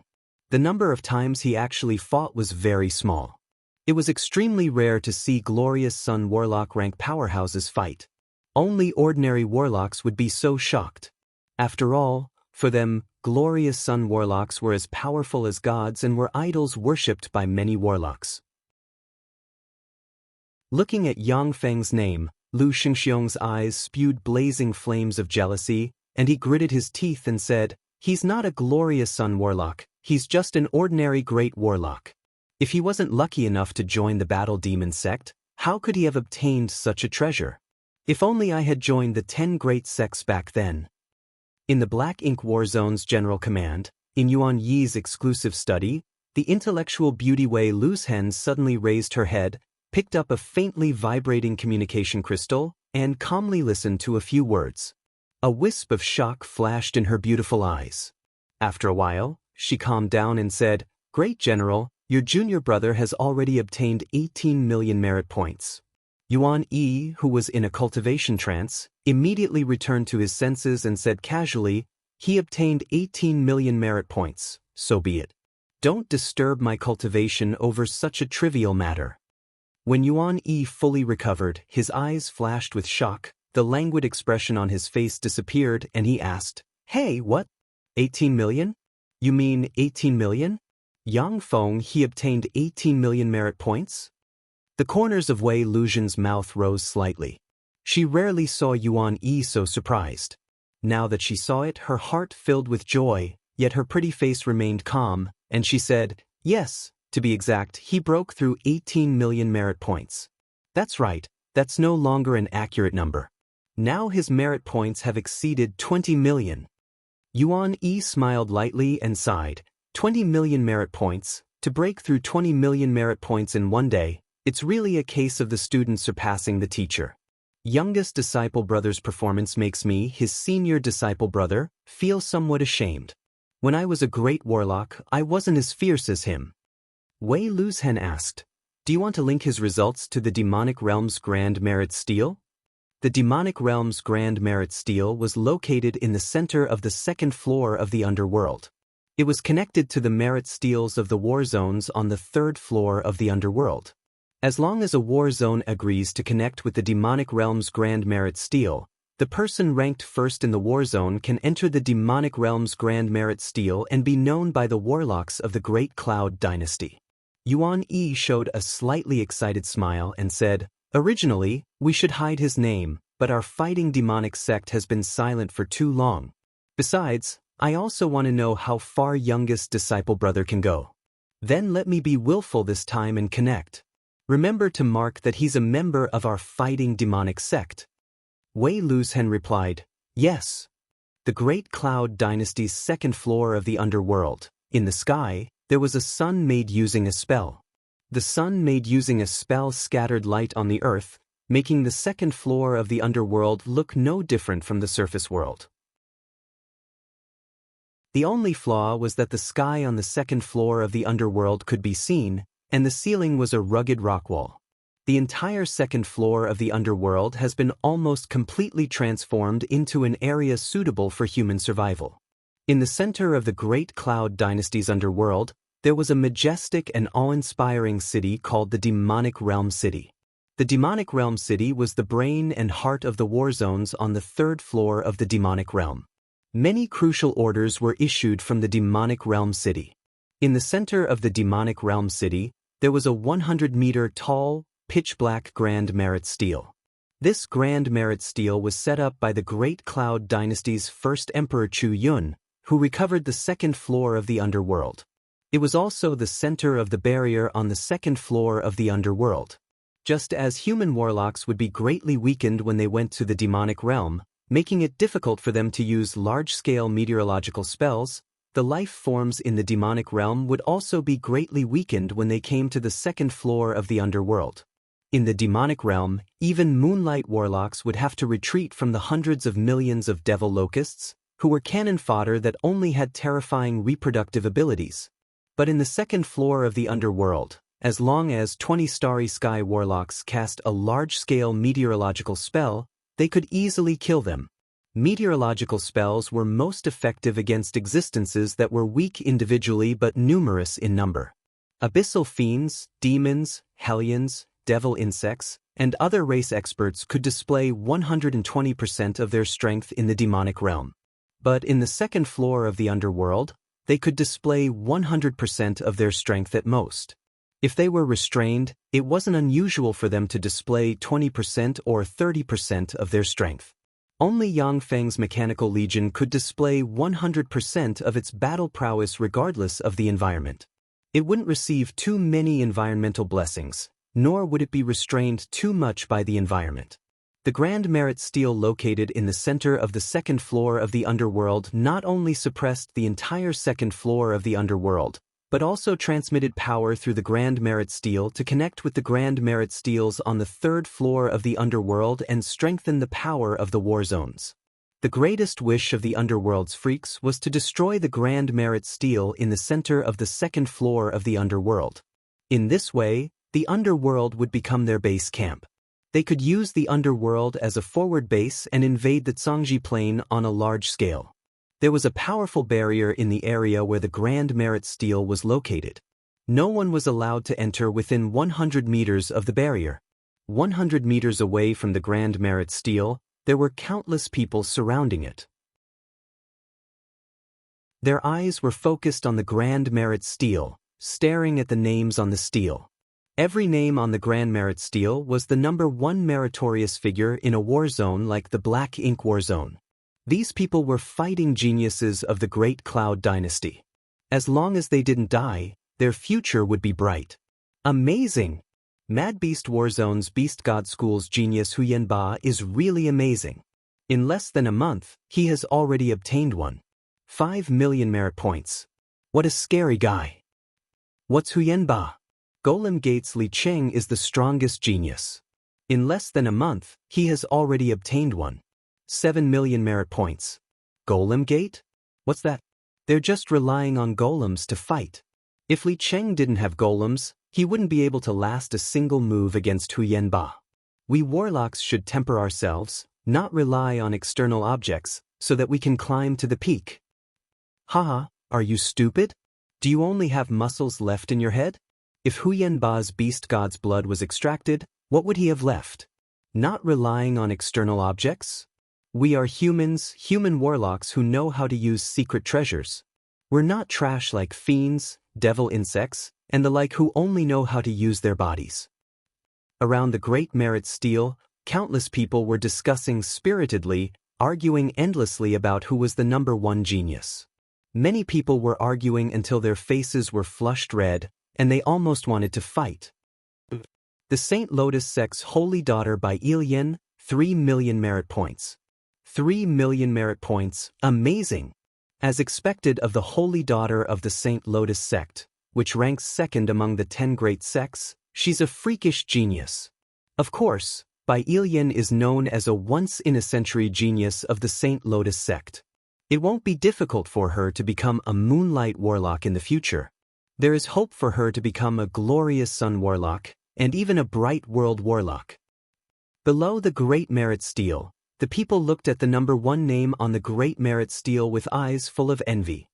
The number of times he actually fought was very small. It was extremely rare to see glorious sun warlock rank powerhouses fight. Only ordinary warlocks would be so shocked. After all, for them, glorious sun warlocks were as powerful as gods and were idols worshipped by many warlocks. Looking at Yang Feng's name, Lu Xingxiong's eyes spewed blazing flames of jealousy, and he gritted his teeth and said, "He's not a glorious sun warlock, he's just an ordinary great warlock. If he wasn't lucky enough to join the Battle Demon sect, how could he have obtained such a treasure? If only I had joined the 10 great sects back then." In the Black Ink War Zone's General Command, in Yuan Yi's exclusive study, the intellectual beauty Wei Luzhen suddenly raised her head, picked up a faintly vibrating communication crystal, and calmly listened to a few words. A wisp of shock flashed in her beautiful eyes. After a while, she calmed down and said, "Great General, your junior brother has already obtained 18 million merit points." Yuan Yi, who was in a cultivation trance, immediately returned to his senses and said casually, "He obtained 18 million merit points, so be it. Don't disturb my cultivation over such a trivial matter." When Yuan Yi fully recovered, his eyes flashed with shock, the languid expression on his face disappeared, and he asked, "Hey, what? 18 million? You mean 18 million? Yang Feng, he obtained 18 million merit points?" The corners of Wei Luzhen's mouth rose slightly. She rarely saw Yuan Yi so surprised. Now that she saw it, her heart filled with joy, yet her pretty face remained calm, and she said, "Yes, to be exact, he broke through 18 million merit points. That's right, that's no longer an accurate number. Now his merit points have exceeded 20 million. Yuan Yi smiled lightly and sighed. 20 million merit points, to break through 20 million merit points in one day, it's really a case of the student surpassing the teacher. Youngest disciple brother's performance makes me, his senior disciple brother, feel somewhat ashamed. When I was a great warlock, I wasn't as fierce as him." Wei Luzhen asked, "Do you want to link his results to the Demonic Realm's Grand Merit Stele?" The Demonic Realm's Grand Merit Stele was located in the center of the second floor of the underworld. It was connected to the merit steles of the war zones on the third floor of the underworld. As long as a war zone agrees to connect with the Demonic Realm's Grand Merit Stele, the person ranked first in the war zone can enter the Demonic Realm's Grand Merit Stele and be known by the warlocks of the Great Cloud Dynasty. Yuan Yi showed a slightly excited smile and said, "Originally, we should hide his name, but our fighting demonic sect has been silent for too long. Besides, I also want to know how far youngest disciple brother can go. Then let me be willful this time and connect. Remember to mark that he's a member of our fighting demonic sect." Wei Luzhen replied, "Yes." The Great Cloud Dynasty's second floor of the underworld. In the sky, there was a sun made using a spell. The sun made using a spell scattered light on the earth, making the second floor of the underworld look no different from the surface world. The only flaw was that the sky on the second floor of the underworld could be seen, and the ceiling was a rugged rock wall. The entire second floor of the underworld has been almost completely transformed into an area suitable for human survival. In the center of the Great Cloud Dynasty's underworld, there was a majestic and awe-inspiring city called the Demonic Realm City. The Demonic Realm City was the brain and heart of the war zones on the third floor of the Demonic Realm. Many crucial orders were issued from the Demonic Realm City. In the center of the Demonic Realm City, there was a 100-meter-tall, pitch-black Grand Merit Stele. This Grand Merit Stele was set up by the Great Cloud Dynasty's first Emperor Chu Yun, who recovered the second floor of the underworld. It was also the center of the barrier on the second floor of the underworld. Just as human warlocks would be greatly weakened when they went to the demonic realm, making it difficult for them to use large-scale meteorological spells, the life forms in the demonic realm would also be greatly weakened when they came to the second floor of the underworld. In the demonic realm, even moonlight warlocks would have to retreat from the hundreds of millions of devil locusts, who were cannon fodder that only had terrifying reproductive abilities. But in the second floor of the underworld, as long as 20 Starry Sky warlocks cast a large-scale meteorological spell, they could easily kill them. Meteorological spells were most effective against existences that were weak individually but numerous in number. Abyssal fiends, demons, hellions, devil insects, and other race experts could display 120% of their strength in the demonic realm. But in the second floor of the underworld, they could display 100% of their strength at most. If they were restrained, it wasn't unusual for them to display 20% or 30% of their strength. Only Yang Feng's Mechanical Legion could display 100% of its battle prowess regardless of the environment. It wouldn't receive too many environmental blessings, nor would it be restrained too much by the environment. The Grand Merit Steel located in the center of the second floor of the underworld not only suppressed the entire second floor of the underworld, but also transmitted power through the Grand Merit Steel to connect with the Grand Merit Steels on the third floor of the underworld and strengthen the power of the war zones. The greatest wish of the underworld's freaks was to destroy the Grand Merit Steel in the center of the second floor of the underworld. In this way, the underworld would become their base camp. They could use the underworld as a forward base and invade the Zhangji Plain on a large scale. There was a powerful barrier in the area where the Grand Merit Steel was located. No one was allowed to enter within 100 meters of the barrier. 100 meters away from the Grand Merit Steel, there were countless people surrounding it. Their eyes were focused on the Grand Merit Steel, staring at the names on the steel. Every name on the Grand Merit Steel was the number one meritorious figure in a war zone like the Black Ink War Zone. These people were fighting geniuses of the Great Cloud Dynasty. As long as they didn't die, their future would be bright. Amazing! Mad Beast Warzone's Beast God School's genius Huyen Ba is really amazing. In less than a month, he has already obtained 5 million merit points. What a scary guy. What's Huyen Ba? Golem Gate's Li Cheng is the strongest genius. In less than a month, he has already obtained 7 million merit points. Golem Gate? What's that? They're just relying on golems to fight. If Li Cheng didn't have golems, he wouldn't be able to last a single move against Huyen Ba. We warlocks should temper ourselves, not rely on external objects, so that we can climb to the peak. Haha, are you stupid? Do you only have muscles left in your head? If Huyen Ba's beast god's blood was extracted, what would he have left? Not relying on external objects? We are humans, human warlocks who know how to use secret treasures. We're not trash like fiends, devil insects, and the like who only know how to use their bodies. Around the Great Merit Steel, countless people were discussing spiritedly, arguing endlessly about who was the number one genius. Many people were arguing until their faces were flushed red, and they almost wanted to fight. The Saint Lotus sect's holy daughter by Ilian, 3 million merit points. 3 million merit points, amazing! As expected of the holy daughter of the Saint Lotus sect, which ranks second among the 10 great sects, she's a freakish genius. Of course, Bai Ilian is known as a once-in-a-century genius of the Saint Lotus sect. It won't be difficult for her to become a moonlight warlock in the future. There is hope for her to become a glorious sun warlock, and even a bright world warlock. Below the Great Merit Steel, the people looked at the number one name on the Great Merit Steel with eyes full of envy.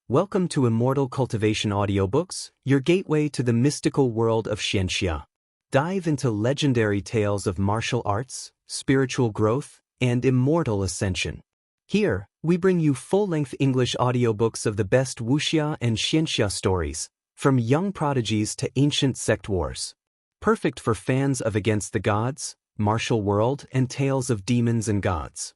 Welcome to Immortal Cultivation Audiobooks, your gateway to the mystical world of Xianxia. Dive into legendary tales of martial arts, spiritual growth, and immortal ascension. Here, we bring you full-length English audiobooks of the best Wuxia and Xianxia stories, from young prodigies to ancient sect wars. Perfect for fans of Against the Gods, Martial World, and tales of demons and gods.